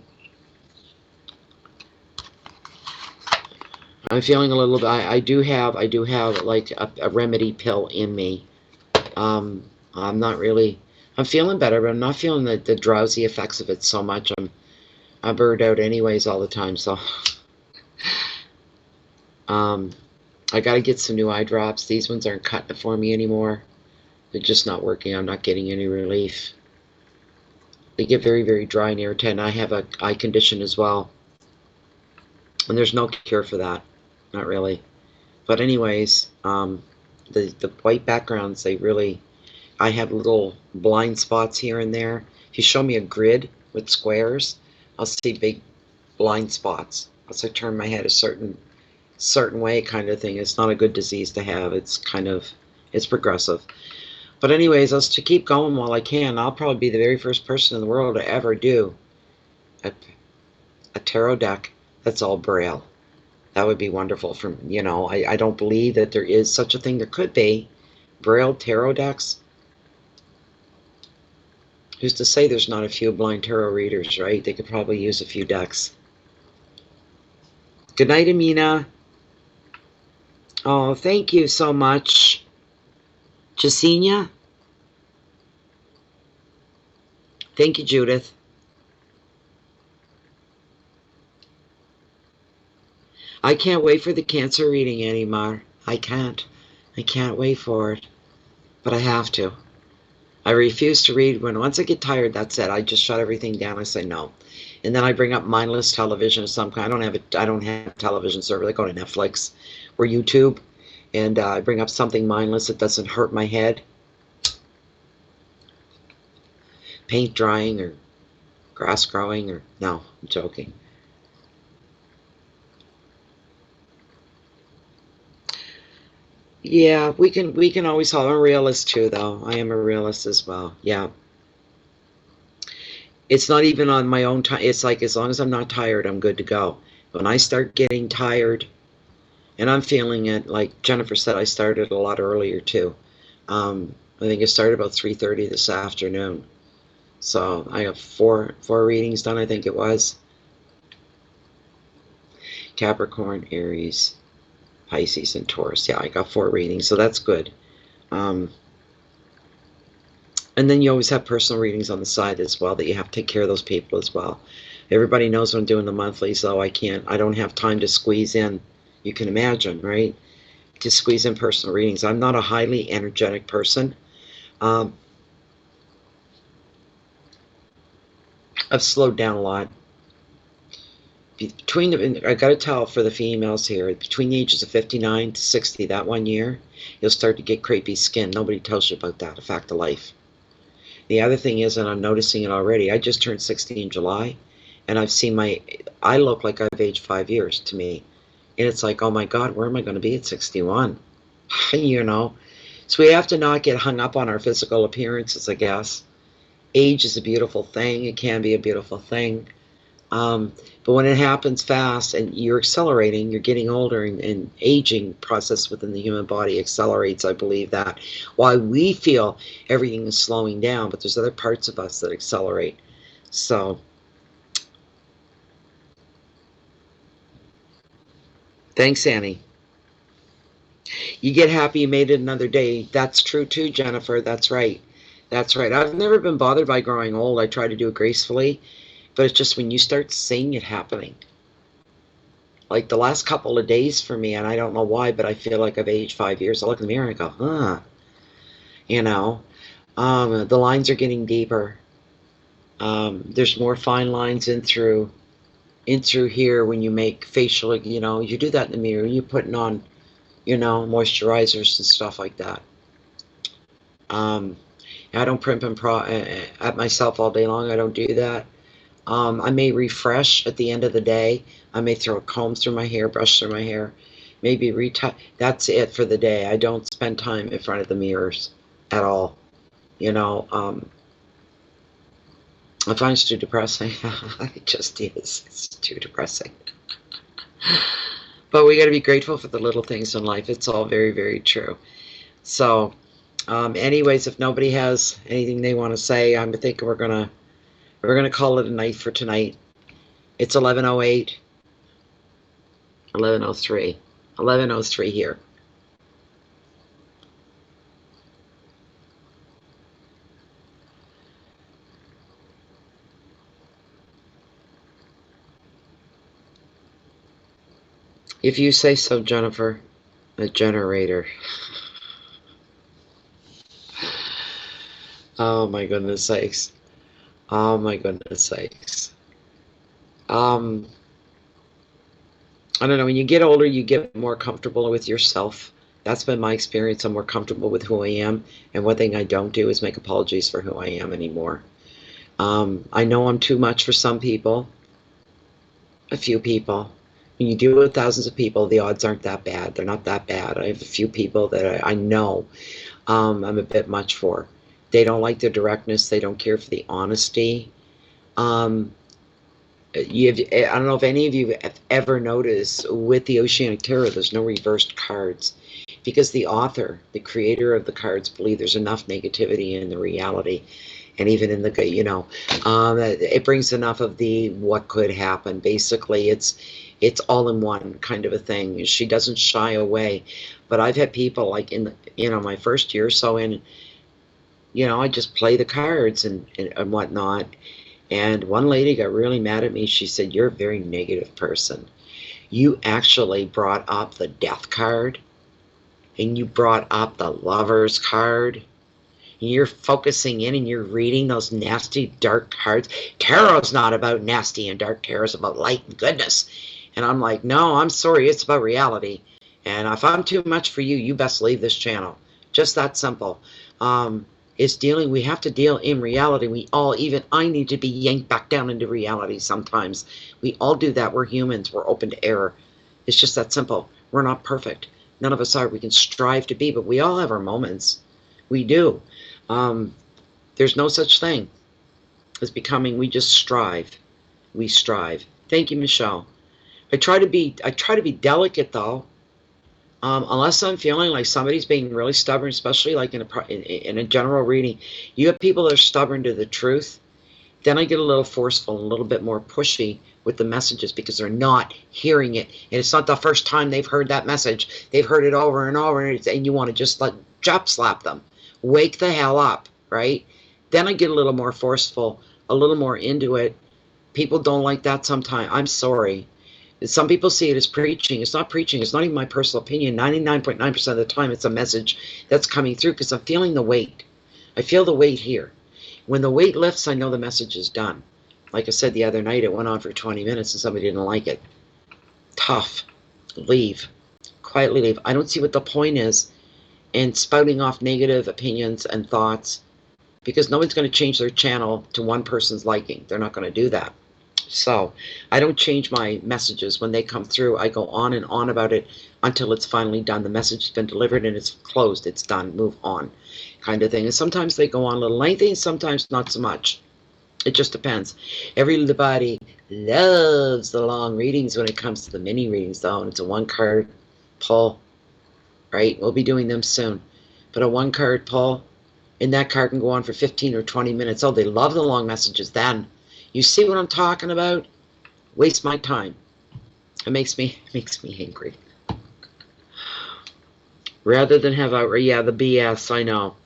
Speaker 1: feeling a little bit. I do have like a remedy pill in me. I'm not really. I'm feeling better, but I'm not feeling the drowsy effects of it so much. I'm burned out anyways all the time, so I got to get some new eye drops. These ones aren't cutting it for me anymore. They're just not working. I'm not getting any relief. They get very, very dry and irritated. I have an eye condition as well, and there's no cure for that. Not really. But anyways, the white backgrounds, they really, I have little blind spots here and there. If you show me a grid with squares, I'll see big blind spots. As I turn my head a certain way, kind of thing. It's not a good disease to have. It's progressive. But anyways, let's to keep going while I can. I'll probably be the very first person in the world to ever do a tarot deck that's all Braille. That would be wonderful. I don't believe that there is such a thing. There could be Braille tarot decks. Who's to say there's not a few blind tarot readers, right? They could probably use a few decks. Good night, Amina. Oh, thank you so much. Jasenia? Thank you, Judith. I can't wait for the Cancer reading anymore. I can't wait for it. But I have to. I refuse to read. Once I get tired, that's it. I just shut everything down. I say no. And then I bring up mindless television of some kind. I don't have a television server. I go to Netflix or YouTube, and I bring up something mindless that doesn't hurt my head. paint drying or grass growing, or no, I'm joking. Yeah, we can always I'm a realist too, though. I am a realist as well. Yeah. It's not even on my own time. It's like as long as I'm not tired, I'm good to go. When I start getting tired, and I'm feeling it, like Jennifer said, I started a lot earlier too. I think I started about 3:30 this afternoon. So I have four readings done, I think it was. Capricorn, Aries, Pisces, and Taurus. Yeah, I got 4 readings, so that's good. Um, and then you always have personal readings on the side as well that you have to take care of those people as well. Everybody knows when I'm doing the monthlies, though I don't have time to squeeze in. You can imagine, right? To squeeze in personal readings. I'm not a highly energetic person. Um, I've slowed down a lot. I got to tell for the females here, between the ages of 59 to 60, that 1 year, you'll start to get crepey skin. Nobody tells you about that, a fact of life. The other thing is, and I'm noticing it already, I just turned 60 in July, and I look like I've aged 5 years to me. And it's like, oh my God, where am I going to be at 61? You know? So we have to not get hung up on our physical appearances, I guess. Age is a beautiful thing. It can be a beautiful thing. But when it happens fast and you're accelerating, you're getting older, and aging process within the human body accelerates. I believe that. While we feel everything is slowing down, but there's other parts of us that accelerate. So, thanks, Annie. You get happy you made it another day. That's true too, Jennifer. That's right. That's right. I've never been bothered by growing old. I try to do it gracefully, but it's just when you start seeing it happening. Like the last couple of days for me, and I don't know why, but I feel like I've aged 5 years. I look in the mirror and I go, huh, you know, the lines are getting deeper. There's more fine lines in through here when you make facial, you do that in the mirror. You're putting on, moisturizers and stuff like that. Um, I don't primp and at myself all day long. I don't do that. I may refresh at the end of the day. I may throw a comb through my hair, brush through my hair, maybe retouch. That's it for the day. I don't spend time in front of the mirrors at all. I find it's too depressing. It just is. It's too depressing. But we got to be grateful for the little things in life. It's all very, very true. So, anyways, if nobody has anything they want to say, I think we're gonna call it a night for tonight. It's 11:08, 11:03, 11:03 here. If you say so, Jennifer, a generator. Oh my goodness sakes. Oh my goodness sakes. I don't know, when you get older, you get more comfortable with yourself. That's been my experience. I'm more comfortable with who I am. And one thing I don't do is make apologies for who I am anymore. I know I'm too much for some people, a few people. When you deal with thousands of people, the odds aren't that bad. They're not that bad. I have a few people that I know I'm a bit much for. They don't like the directness. They don't care for the honesty. I don't know if any of you have ever noticed with the Oceanic Tarot, there's no reversed cards, because the author, the creator of the cards, believe there's enough negativity in the reality, and even in the, it brings enough of the what could happen. Basically, it's all in one kind of a thing. She doesn't shy away. But I've had people like in my first year or so in, I just play the cards and whatnot. And one lady got really mad at me. She said, "You're a very negative person. You actually brought up the death card, and you brought up the lover's card. And you're focusing in and you're reading those nasty, dark cards. Tarot's not about nasty and dark. Tarot's about light and goodness." And I'm like, no, I'm sorry. It's about reality. And if I'm too much for you, you best leave this channel. Just that simple. It's dealing, we have to deal in reality. We all, even I need to be yanked back down into reality sometimes. We all do that. We're humans. We're open to error. It's just that simple. We're not perfect. None of us are. We can strive to be, but we all have our moments. We do. There's no such thing as becoming. We just strive. We strive. Thank you, Michelle. I try to be delicate though. Unless I'm feeling like somebody's being really stubborn, especially like in a general reading, you have people that are stubborn to the truth, then I get a little forceful and a little bit more pushy with the messages because they're not hearing it. And it's not the first time they've heard that message. They've heard it over and over, and you want to just like jump slap them. Wake the hell up, right? Then I get a little more forceful, a little more into it. People don't like that sometimes. I'm sorry. Some people see it as preaching. It's not preaching. It's not even my personal opinion. 99.9% of the time, it's a message that's coming through because I'm feeling the weight. I feel the weight here. When the weight lifts, I know the message is done. Like I said the other night, it went on for 20 minutes and somebody didn't like it. Tough. Leave. Quietly leave. I don't see what the point is in spouting off negative opinions and thoughts because no one's going to change their channel to one person's liking. They're not going to do that. So I don't change my messages when they come through. I go on and on about it until it's finally done. The message has been delivered and it's closed. It's done. Move on, kind of thing. And sometimes they go on a little lengthy and sometimes not so much. It just depends. Everybody loves the long readings when it comes to the mini readings, though. And it's a one-card pull, right? We'll be doing them soon. But a one-card pull, and that card can go on for 15 or 20 minutes. Oh, they love the long messages then. You see what I'm talking about? Waste my time. It makes me angry. Rather than have the BS, I know.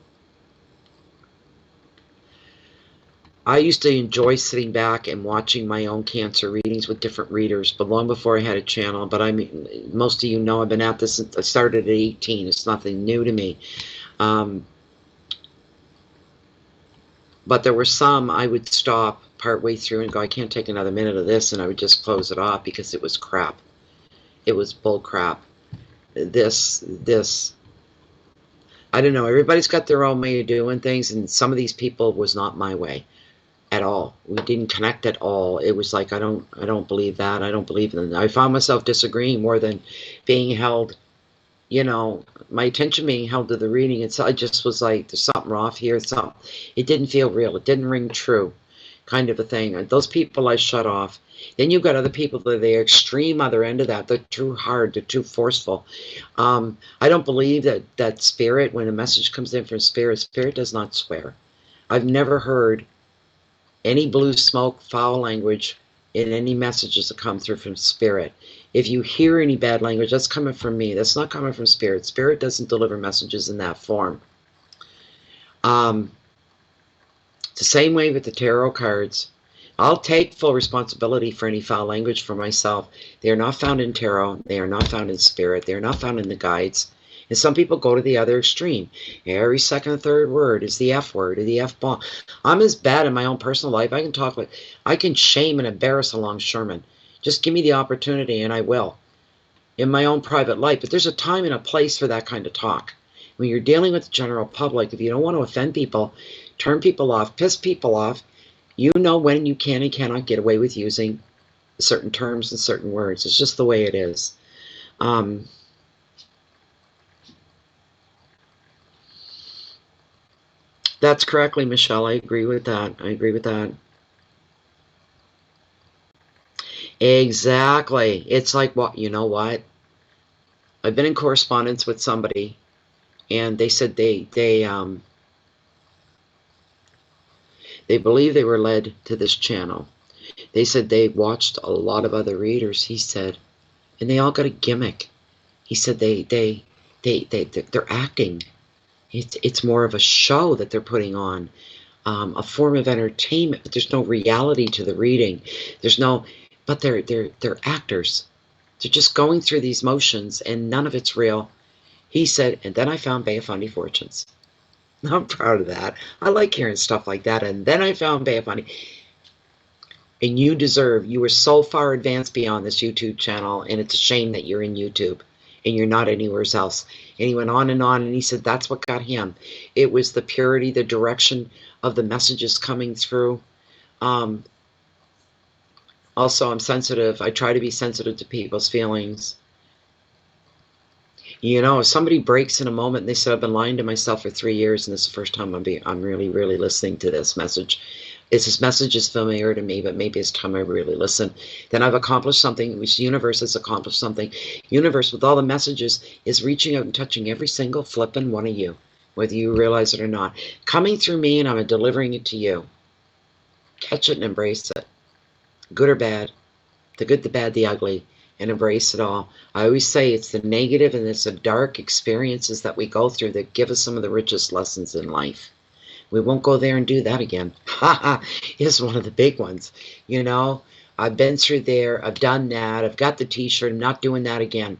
Speaker 1: I used to enjoy sitting back and watching my own cancer readings with different readers, but long before I had a channel. But I mean, most of you know I've been at this since I started at 18. It's nothing new to me. But there were some I would stop partway through and go, I can't take another minute of this, and I would just close it off because it was crap. It was bull crap. This, I don't know. Everybody's got their own way of doing things, and some of these people was not my way at all. We didn't connect at all. It was like, I don't believe that. I don't believe in that. I found myself disagreeing more than being held, you know, my attention being held to the reading. I just was like, there's something off here. It didn't feel real. It didn't ring true, kind of a thing. And those people I shut off. Then you've got other people that are the extreme other end of that. They're too hard. They're too forceful. I don't believe that spirit, when a message comes in from spirit does not swear. I've never heard any blue smoke, foul language in any messages that come through from spirit. If you hear any bad language, that's coming from me. That's not coming from spirit. Spirit doesn't deliver messages in that form. It's the same way with the tarot cards. I'll take full responsibility for any foul language for myself. They are not found in tarot. They are not found in spirit. They are not found in the guides. And some people go to the other extreme. Every second or third word is the F word or the F bomb. I'm as bad in my own personal life. I can shame and embarrass a longshoreman. Just give me the opportunity and I will. In my own private life. But there's a time and a place for that kind of talk. When you're dealing with the general public, if you don't want to offend people, turn people off, piss people off, you know when you can and cannot get away with using certain terms and certain words. It's just the way it is. That's correctly, Michelle. I agree with that. I agree with that. Exactly. It's like, what, you know what? I've been in correspondence with somebody, and they said they believe they were led to this channel. They said they watched a lot of other readers, he said, and they all got a gimmick. He said they're acting. It's more of a show that they're putting on, a form of entertainment, but there's no reality to the reading. But they're actors. They're just going through these motions, and none of it's real. He said, and then I found Bay of Fundy Fortunes. I'm proud of that. I like hearing stuff like that. And then I found Bay of Fundy. And you were so far advanced beyond this YouTube channel, and it's a shame that you're in YouTube. and you're not anywhere else. And he went on, and he said that's what got him. It was the purity, the direction of the messages coming through. Also, I'm sensitive. I try to be sensitive to people's feelings. You know, if somebody breaks in a moment and they said, I've been lying to myself for 3 years, and this is the first time I'm really, really listening to this message. This message is familiar to me, but maybe it's time I really listen. Then I've accomplished something, which the universe has accomplished something. Universe, with all the messages, is reaching out and touching every single flippin' one of you, whether you realize it or not. Coming through me, and I'm delivering it to you. Catch it and embrace it. Good or bad. The good, the bad, the ugly. And embrace it all. I always say it's the negative and it's the dark experiences that we go through that give us some of the richest lessons in life. We won't go there and do that again. It's one of the big ones. You know, I've been through there. I've done that. I've got the t-shirt. I'm not doing that again.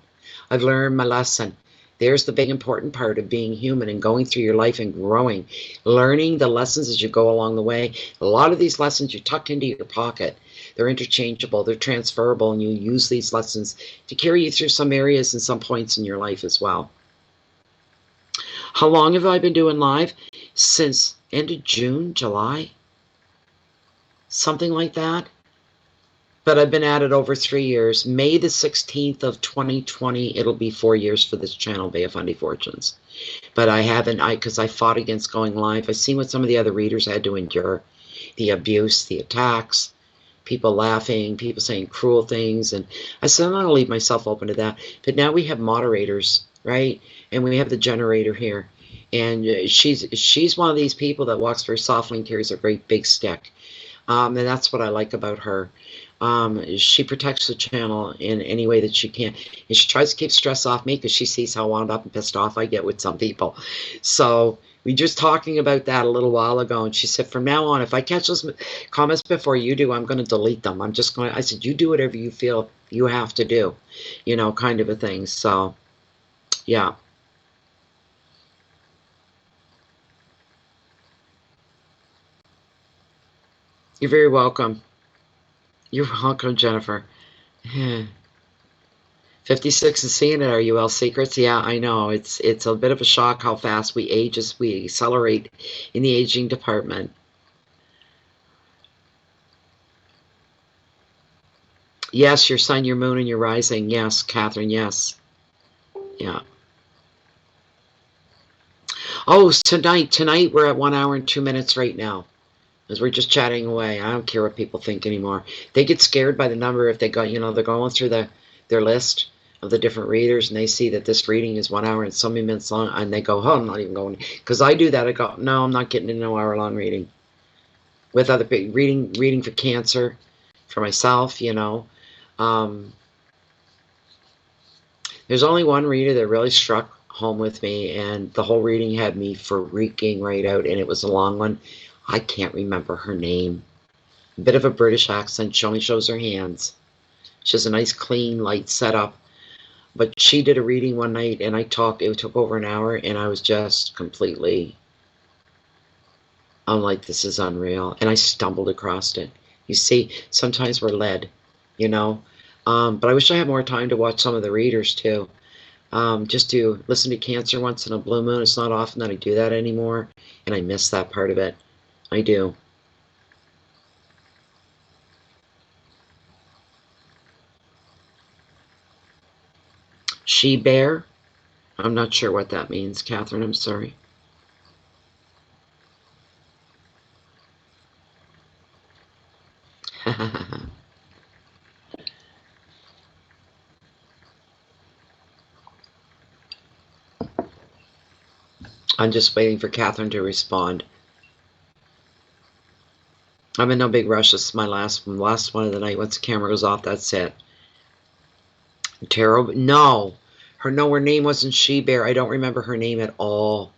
Speaker 1: I've learned my lesson. There's the big important part of being human and going through your life and growing. Learning the lessons as you go along the way. A lot of these lessons you tuck into your pocket. They're interchangeable, they're transferable, and you use these lessons to carry you through some areas and some points in your life as well. How long have I been doing live? Since end of June, July? Something like that. But I've been at it over 3 years. May the 16th of 2020, it'll be 4 years for this channel, Bay of Fundy Fortunes. But I haven't, because I fought against going live. I've seen what some of the other readers had to endure. The abuse, the attacks. People laughing, people saying cruel things, and I said I'm not going to leave myself open to that. But now we have moderators, right? And we have the generator here, and she's one of these people that walks very softly and carries a great big stick, and that's what I like about her. She protects the channel in any way that she can, and she tries to keep stress off me because she sees how wound up and pissed off I get with some people. So we just talking about that a little while ago, and she said, from now on, if I catch those comments before you do, I'm going to delete them. I'm just going to, I said, you do whatever you feel you have to do, you know, kind of a thing. So, yeah. You're very welcome. You're welcome, Jennifer. 56 and seeing it, are you all secrets? Yeah, I know. It's a bit of a shock how fast we age as we accelerate in the aging department. Yes, your sun, your moon, and your rising. Yes, Catherine, yes. Yeah. Oh, tonight we're at 1 hour and 2 minutes right now. As we're just chatting away. I don't care what people think anymore. They get scared by the number if they go, you know, they're going through their list of the different readers, and they see that this reading is 1 hour and so many minutes long, and they go, oh, I'm not even going, because I do that. I go, no, I'm not getting into an hour-long reading with other people. Reading for cancer, for myself, you know. There's only one reader that really struck home with me, and the whole reading had me freaking right out, and it was a long one. I can't remember her name. A bit of a British accent. She only shows her hands. She has a nice, clean, light setup. But she did a reading one night, and I talked. It took over an hour, and I was just completely, I'm like, this is unreal. And I stumbled across it. You see, sometimes we're led, you know. But I wish I had more time to watch some of the readers, too. Just to listen to Cancer once in a blue moon. It's not often that I do that anymore, and I miss that part of it. I do. She bear? I'm not sure what that means, Catherine. I'm sorry. I'm just waiting for Catherine to respond. I'm in no big rush. This is my last one of the night. Once the camera goes off, that's it. Tarot? No. Her name wasn't She Bear. I don't remember her name at all.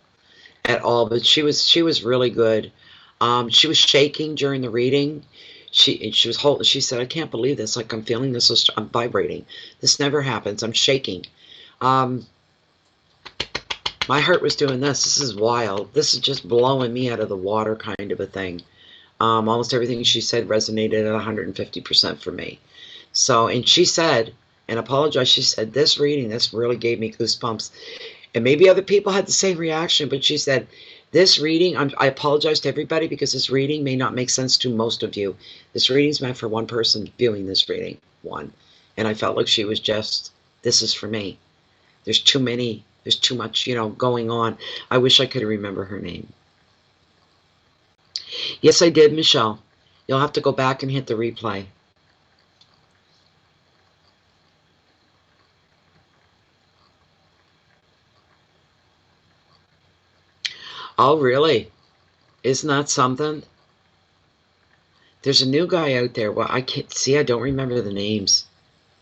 Speaker 1: But she was really good. She was shaking during the reading. She said, I can't believe this. Like, I'm feeling this. I'm vibrating. This never happens. I'm shaking. My heart was doing this. This is wild. This is just blowing me out of the water, kind of a thing. Almost everything she said resonated at 150% for me. So, and she said, and apologized. She said, this reading, this really gave me goosebumps. And maybe other people had the same reaction, but she said, this reading, I apologize to everybody because this reading may not make sense to most of you. This reading's meant for one person viewing this reading, one. And I felt like she was just, this is for me. There's too many, there's too much, you know, going on. I wish I could remember her name. Yes, I did, Michelle. You'll have to go back and hit the replay. Oh, really? Isn't that something? There's a new guy out there. Well, I can't see. I don't remember the names.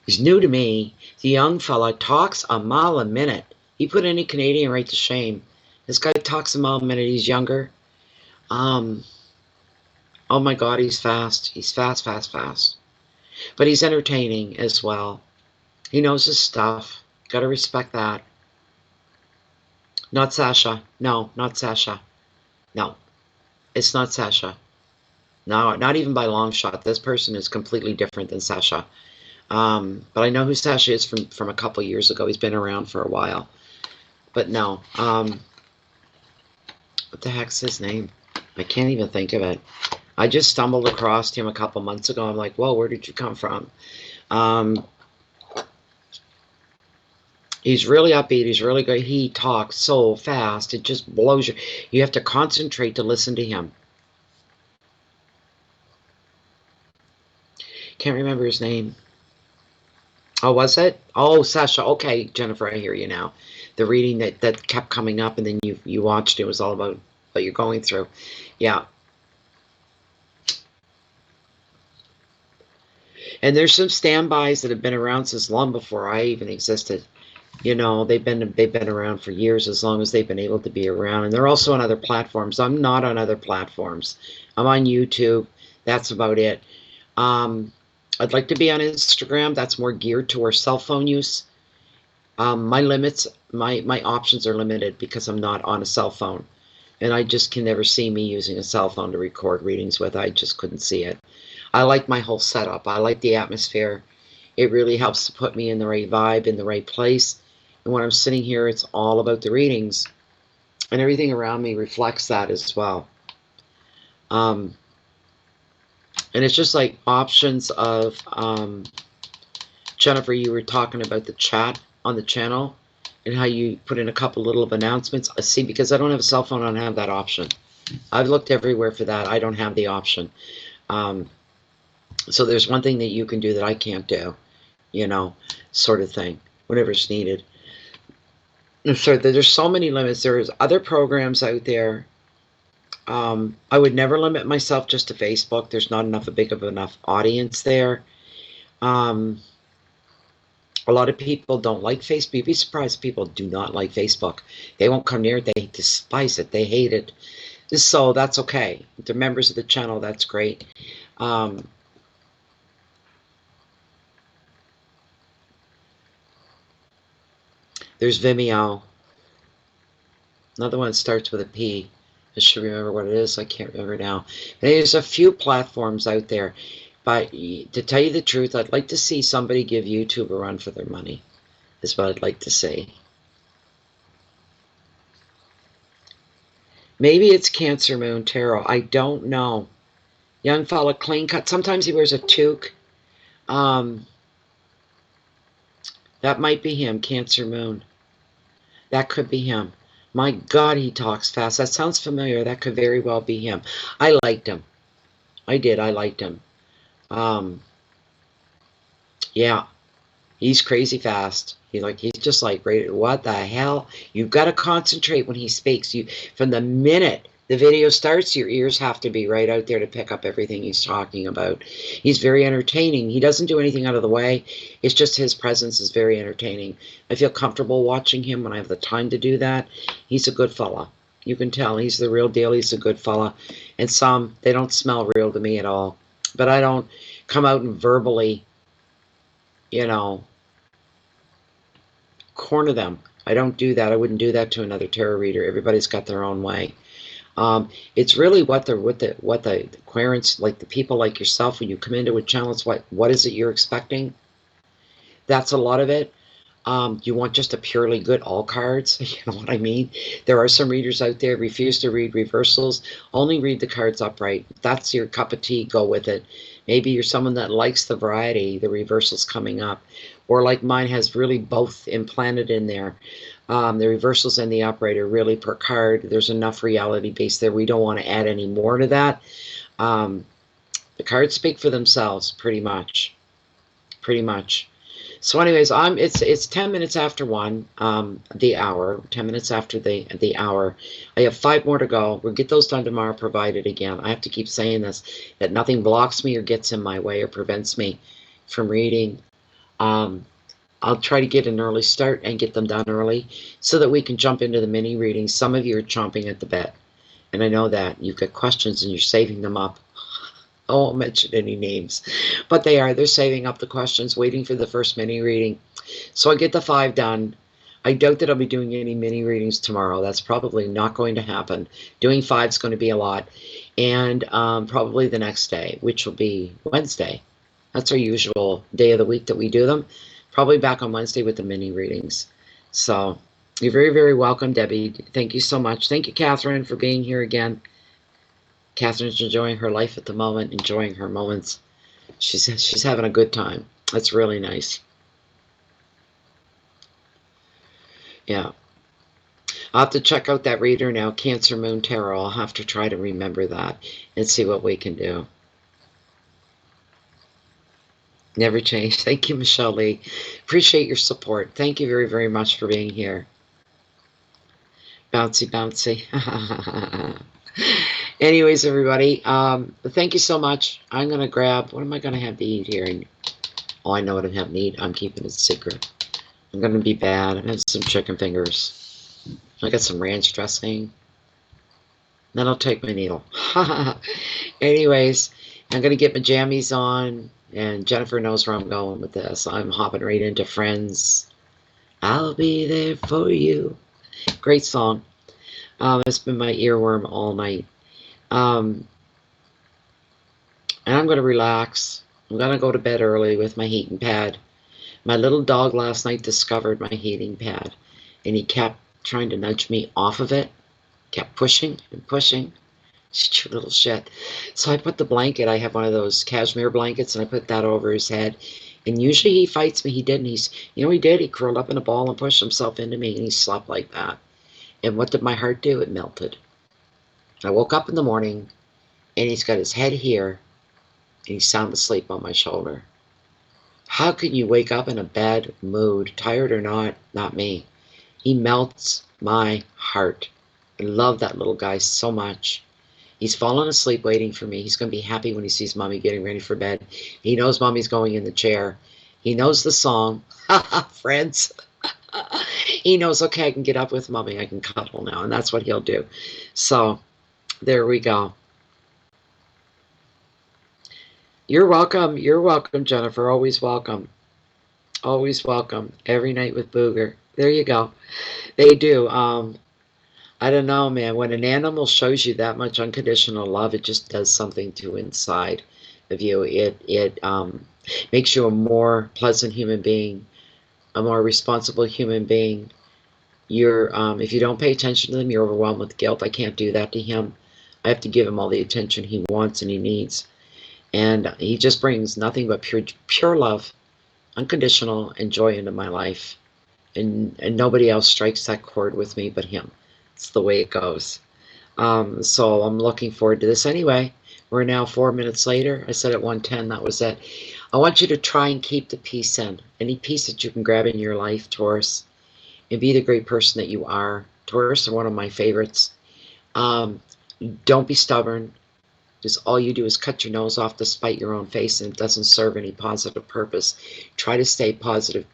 Speaker 1: He's new to me. The young fella talks a mile a minute. He put any Canadian right to shame. This guy talks a mile a minute. He's younger. Oh my God, he's fast. He's fast, fast, fast. But he's entertaining as well. He knows his stuff. Got to respect that. Not Sasha. No, not Sasha. No, it's not Sasha. No, not even by long shot. This person is completely different than Sasha. But I know who Sasha is from a couple years ago. He's been around for a while. But no. What the heck's his name? I can't even think of it. I just stumbled across him a couple months ago. I'm like, whoa, where did you come from? He's really upbeat. He's really good. He talks so fast. It just blows you. You have to concentrate to listen to him. Can't remember his name. Oh, was it? Oh, Sasha. Okay, Jennifer, I hear you now. The reading that kept coming up, and then you watched it. It was all about what you're going through. Yeah. And there's some standbys that have been around since long before I even existed. You know, they've been around for years, as long as they've been able to be around. And they're also on other platforms. I'm not on other platforms. I'm on YouTube. That's about it. I'd like to be on Instagram. That's more geared towards cell phone use. My limits, my options are limited because I'm not on a cell phone. And I just can never see me using a cell phone to record readings with. I just couldn't see it. I like my whole setup. I like the atmosphere. It really helps to put me in the right vibe, in the right place. And when I'm sitting here, it's all about the readings. And everything around me reflects that as well. And it's just like options of, Jennifer, you were talking about the chat on the channel and how you put in a couple little of announcements. See, because I don't have a cell phone, I don't have that option. I've looked everywhere for that. I don't have the option. So there's one thing that you can do that I can't do, you know, sort of thing, whenever it's needed. So there's so many limits. There's other programs out there. I would never limit myself just to Facebook. There's not enough, a big of enough audience there. A lot of people don't like Facebook. You'd be surprised if people do not like Facebook. They won't come near it. They despise it. They hate it. So that's okay. If they're members of the channel, that's great. There's Vimeo. Another one that starts with a P. I should remember what it is. I can't remember now. There's a few platforms out there. But to tell you the truth, I'd like to see somebody give YouTube a run for their money. Is what I'd like to see. Maybe it's Cancer Moon Tarot. I don't know. Young fella, clean cut. Sometimes he wears a toque. That might be him, Cancer Moon. That could be him. My God, he talks fast. That sounds familiar. That could very well be him. I liked him. I did. I liked him. Yeah. He's crazy fast. He's just like, what the hell? You've got to concentrate when he speaks. From the minute the video starts, your ears have to be right out there to pick up everything he's talking about. He's very entertaining. He doesn't do anything out of the way. It's just his presence is very entertaining. I feel comfortable watching him when I have the time to do that. He's a good fella. You can tell he's the real deal. He's a good fella. And some, they don't smell real to me at all. But I don't come out and verbally, you know, corner them. I don't do that. I wouldn't do that to another tarot reader. Everybody's got their own way. It's really what the Aquarians, like the people like yourself, when you come into a channel, it's what is it you're expecting? That's a lot of it. You want just a purely good all cards. You know what I mean? There are some readers out there refuse to read reversals. Only read the cards upright. If that's your cup of tea, go with it. Maybe you're someone that likes the variety, the reversals coming up. Or like mine has really both implanted in there. The reversals and the upright are really per card. There's enough reality base there. We don't want to add any more to that. The cards speak for themselves, pretty much. Pretty much. So anyways, it's 10 minutes after 1, the hour, 10 minutes after the hour. I have 5 more to go. We'll get those done tomorrow, provided, again, I have to keep saying this, that nothing blocks me or gets in my way or prevents me from reading. I'll try to get an early start and get them done early so that we can jump into the mini readings. Some of you are chomping at the bit, and I know that. You've got questions and you're saving them up. I won't mention any names, but they're saving up the questions, waiting for the first mini reading. So I get the 5 done. I doubt that I'll be doing any mini readings tomorrow. That's probably not going to happen. Doing 5 is going to be a lot. And probably the next day, which will be Wednesday. That's our usual day of the week that we do them. Probably back on Wednesday with the mini readings. So you're very, very welcome, Debbie. Thank you so much. Thank you, Catherine, for being here again. Catherine's enjoying her life at the moment, enjoying her moments. She's having a good time. That's really nice. Yeah. I'll have to check out that reader now, Cancer Moon Tarot. I'll have to try to remember that and see what we can do. Never change. Thank you, Michelle Lee. Appreciate your support. Thank you very, very much for being here. Bouncy, bouncy. Anyways, everybody, thank you so much. I'm going to grab, what am I going to have to eat here? Oh, I know what I'm having to eat. I'm keeping it secret. I'm going to be bad. I have some chicken fingers. I got some ranch dressing. Then I'll take my needle. Anyways, I'm going to get my jammies on, and Jennifer knows where I'm going with this. I'm hopping right into Friends. I'll be there for you. Great song. It's been my earworm all night. And I'm going to relax. I'm going to go to bed early with my heating pad. My little dog last night discovered my heating pad, and he kept trying to nudge me off of it. Kept pushing and pushing. She's a little shit. So I put the blanket, I have one of those cashmere blankets, and I put that over his head. And usually he fights me. He didn't. He did. He curled up in a ball and pushed himself into me, and he slept like that. And what did my heart do? It melted. I woke up in the morning, and he's got his head here, and he's sound asleep on my shoulder. How can you wake up in a bad mood, tired or not? Not me. He melts my heart. I love that little guy so much. He's fallen asleep waiting for me. He's going to be happy when he sees Mommy getting ready for bed. He knows Mommy's going in the chair. He knows the song. Friends. He knows, okay, I can get up with Mommy. I can cuddle now, and that's what he'll do. So there we go. You're welcome. You're welcome, Jennifer. Always welcome. Always welcome. Every night with Booger. There you go. They do. I don't know, man. When an animal shows you that much unconditional love, it just does something to inside of you. It makes you a more pleasant human being, a more responsible human being. You're if you don't pay attention to them, you're overwhelmed with guilt. I can't do that to him. I have to give him all the attention he wants and he needs. And he just brings nothing but pure love, unconditional, and joy into my life. And nobody else strikes that chord with me but him. It's the way it goes. So I'm looking forward to this anyway. We're now 4 minutes later. I said at 1:10, that was it. I want you to try and keep the peace in. Any peace that you can grab in your life, Taurus, and be the great person that you are. Taurus are one of my favorites. Don't be stubborn. Because all you do is cut your nose off to spite your own face, and it doesn't serve any positive purpose. Try to stay positive.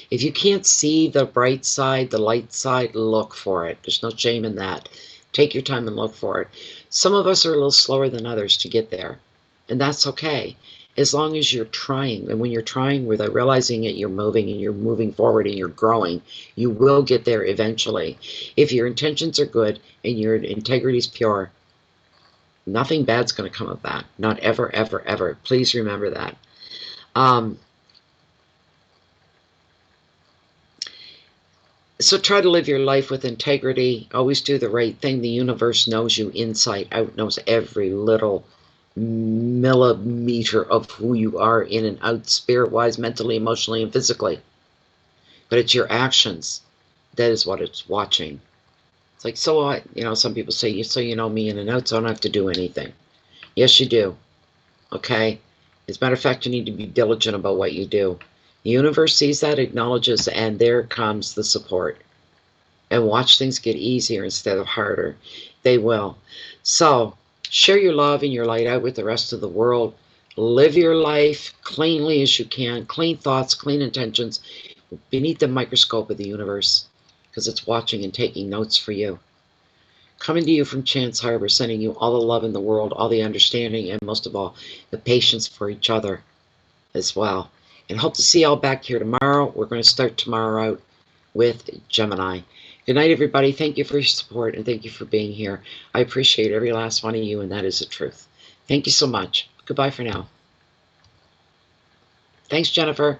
Speaker 1: If you can't see the bright side, the light side, look for it. There's no shame in that. Take your time and look for it. Some of us are a little slower than others to get there, and that's okay, as long as you're trying. And when you're trying, without realizing it, you're moving, and you're moving forward, and you're growing. You will get there eventually. If your intentions are good and your integrity is pure, nothing bad's going to come of that. Not ever, ever, ever. Please remember that. So try to live your life with integrity. Always do the right thing. The universe knows you inside out, knows every little millimeter of who you are in and out, spirit-wise, mentally, emotionally, and physically. But it's your actions. That is what it's watching. It's like, so what? Some people say, so you know me in and out, so I don't have to do anything. Yes, you do. Okay? As a matter of fact, you need to be diligent about what you do. The universe sees that, acknowledges, and there comes the support. And watch things get easier instead of harder. They will. So, share your love and your light out with the rest of the world. Live your life cleanly as you can. Clean thoughts, clean intentions, beneath the microscope of the universe, because it's watching and taking notes for you. Coming to you from Chance Harbor, sending you all the love in the world, all the understanding, and most of all, the patience for each other as well. And hope to see you all back here tomorrow. We're going to start tomorrow out with Gemini. Good night, everybody. Thank you for your support, and thank you for being here. I appreciate every last one of you, and that is the truth. Thank you so much. Goodbye for now. Thanks, Jennifer.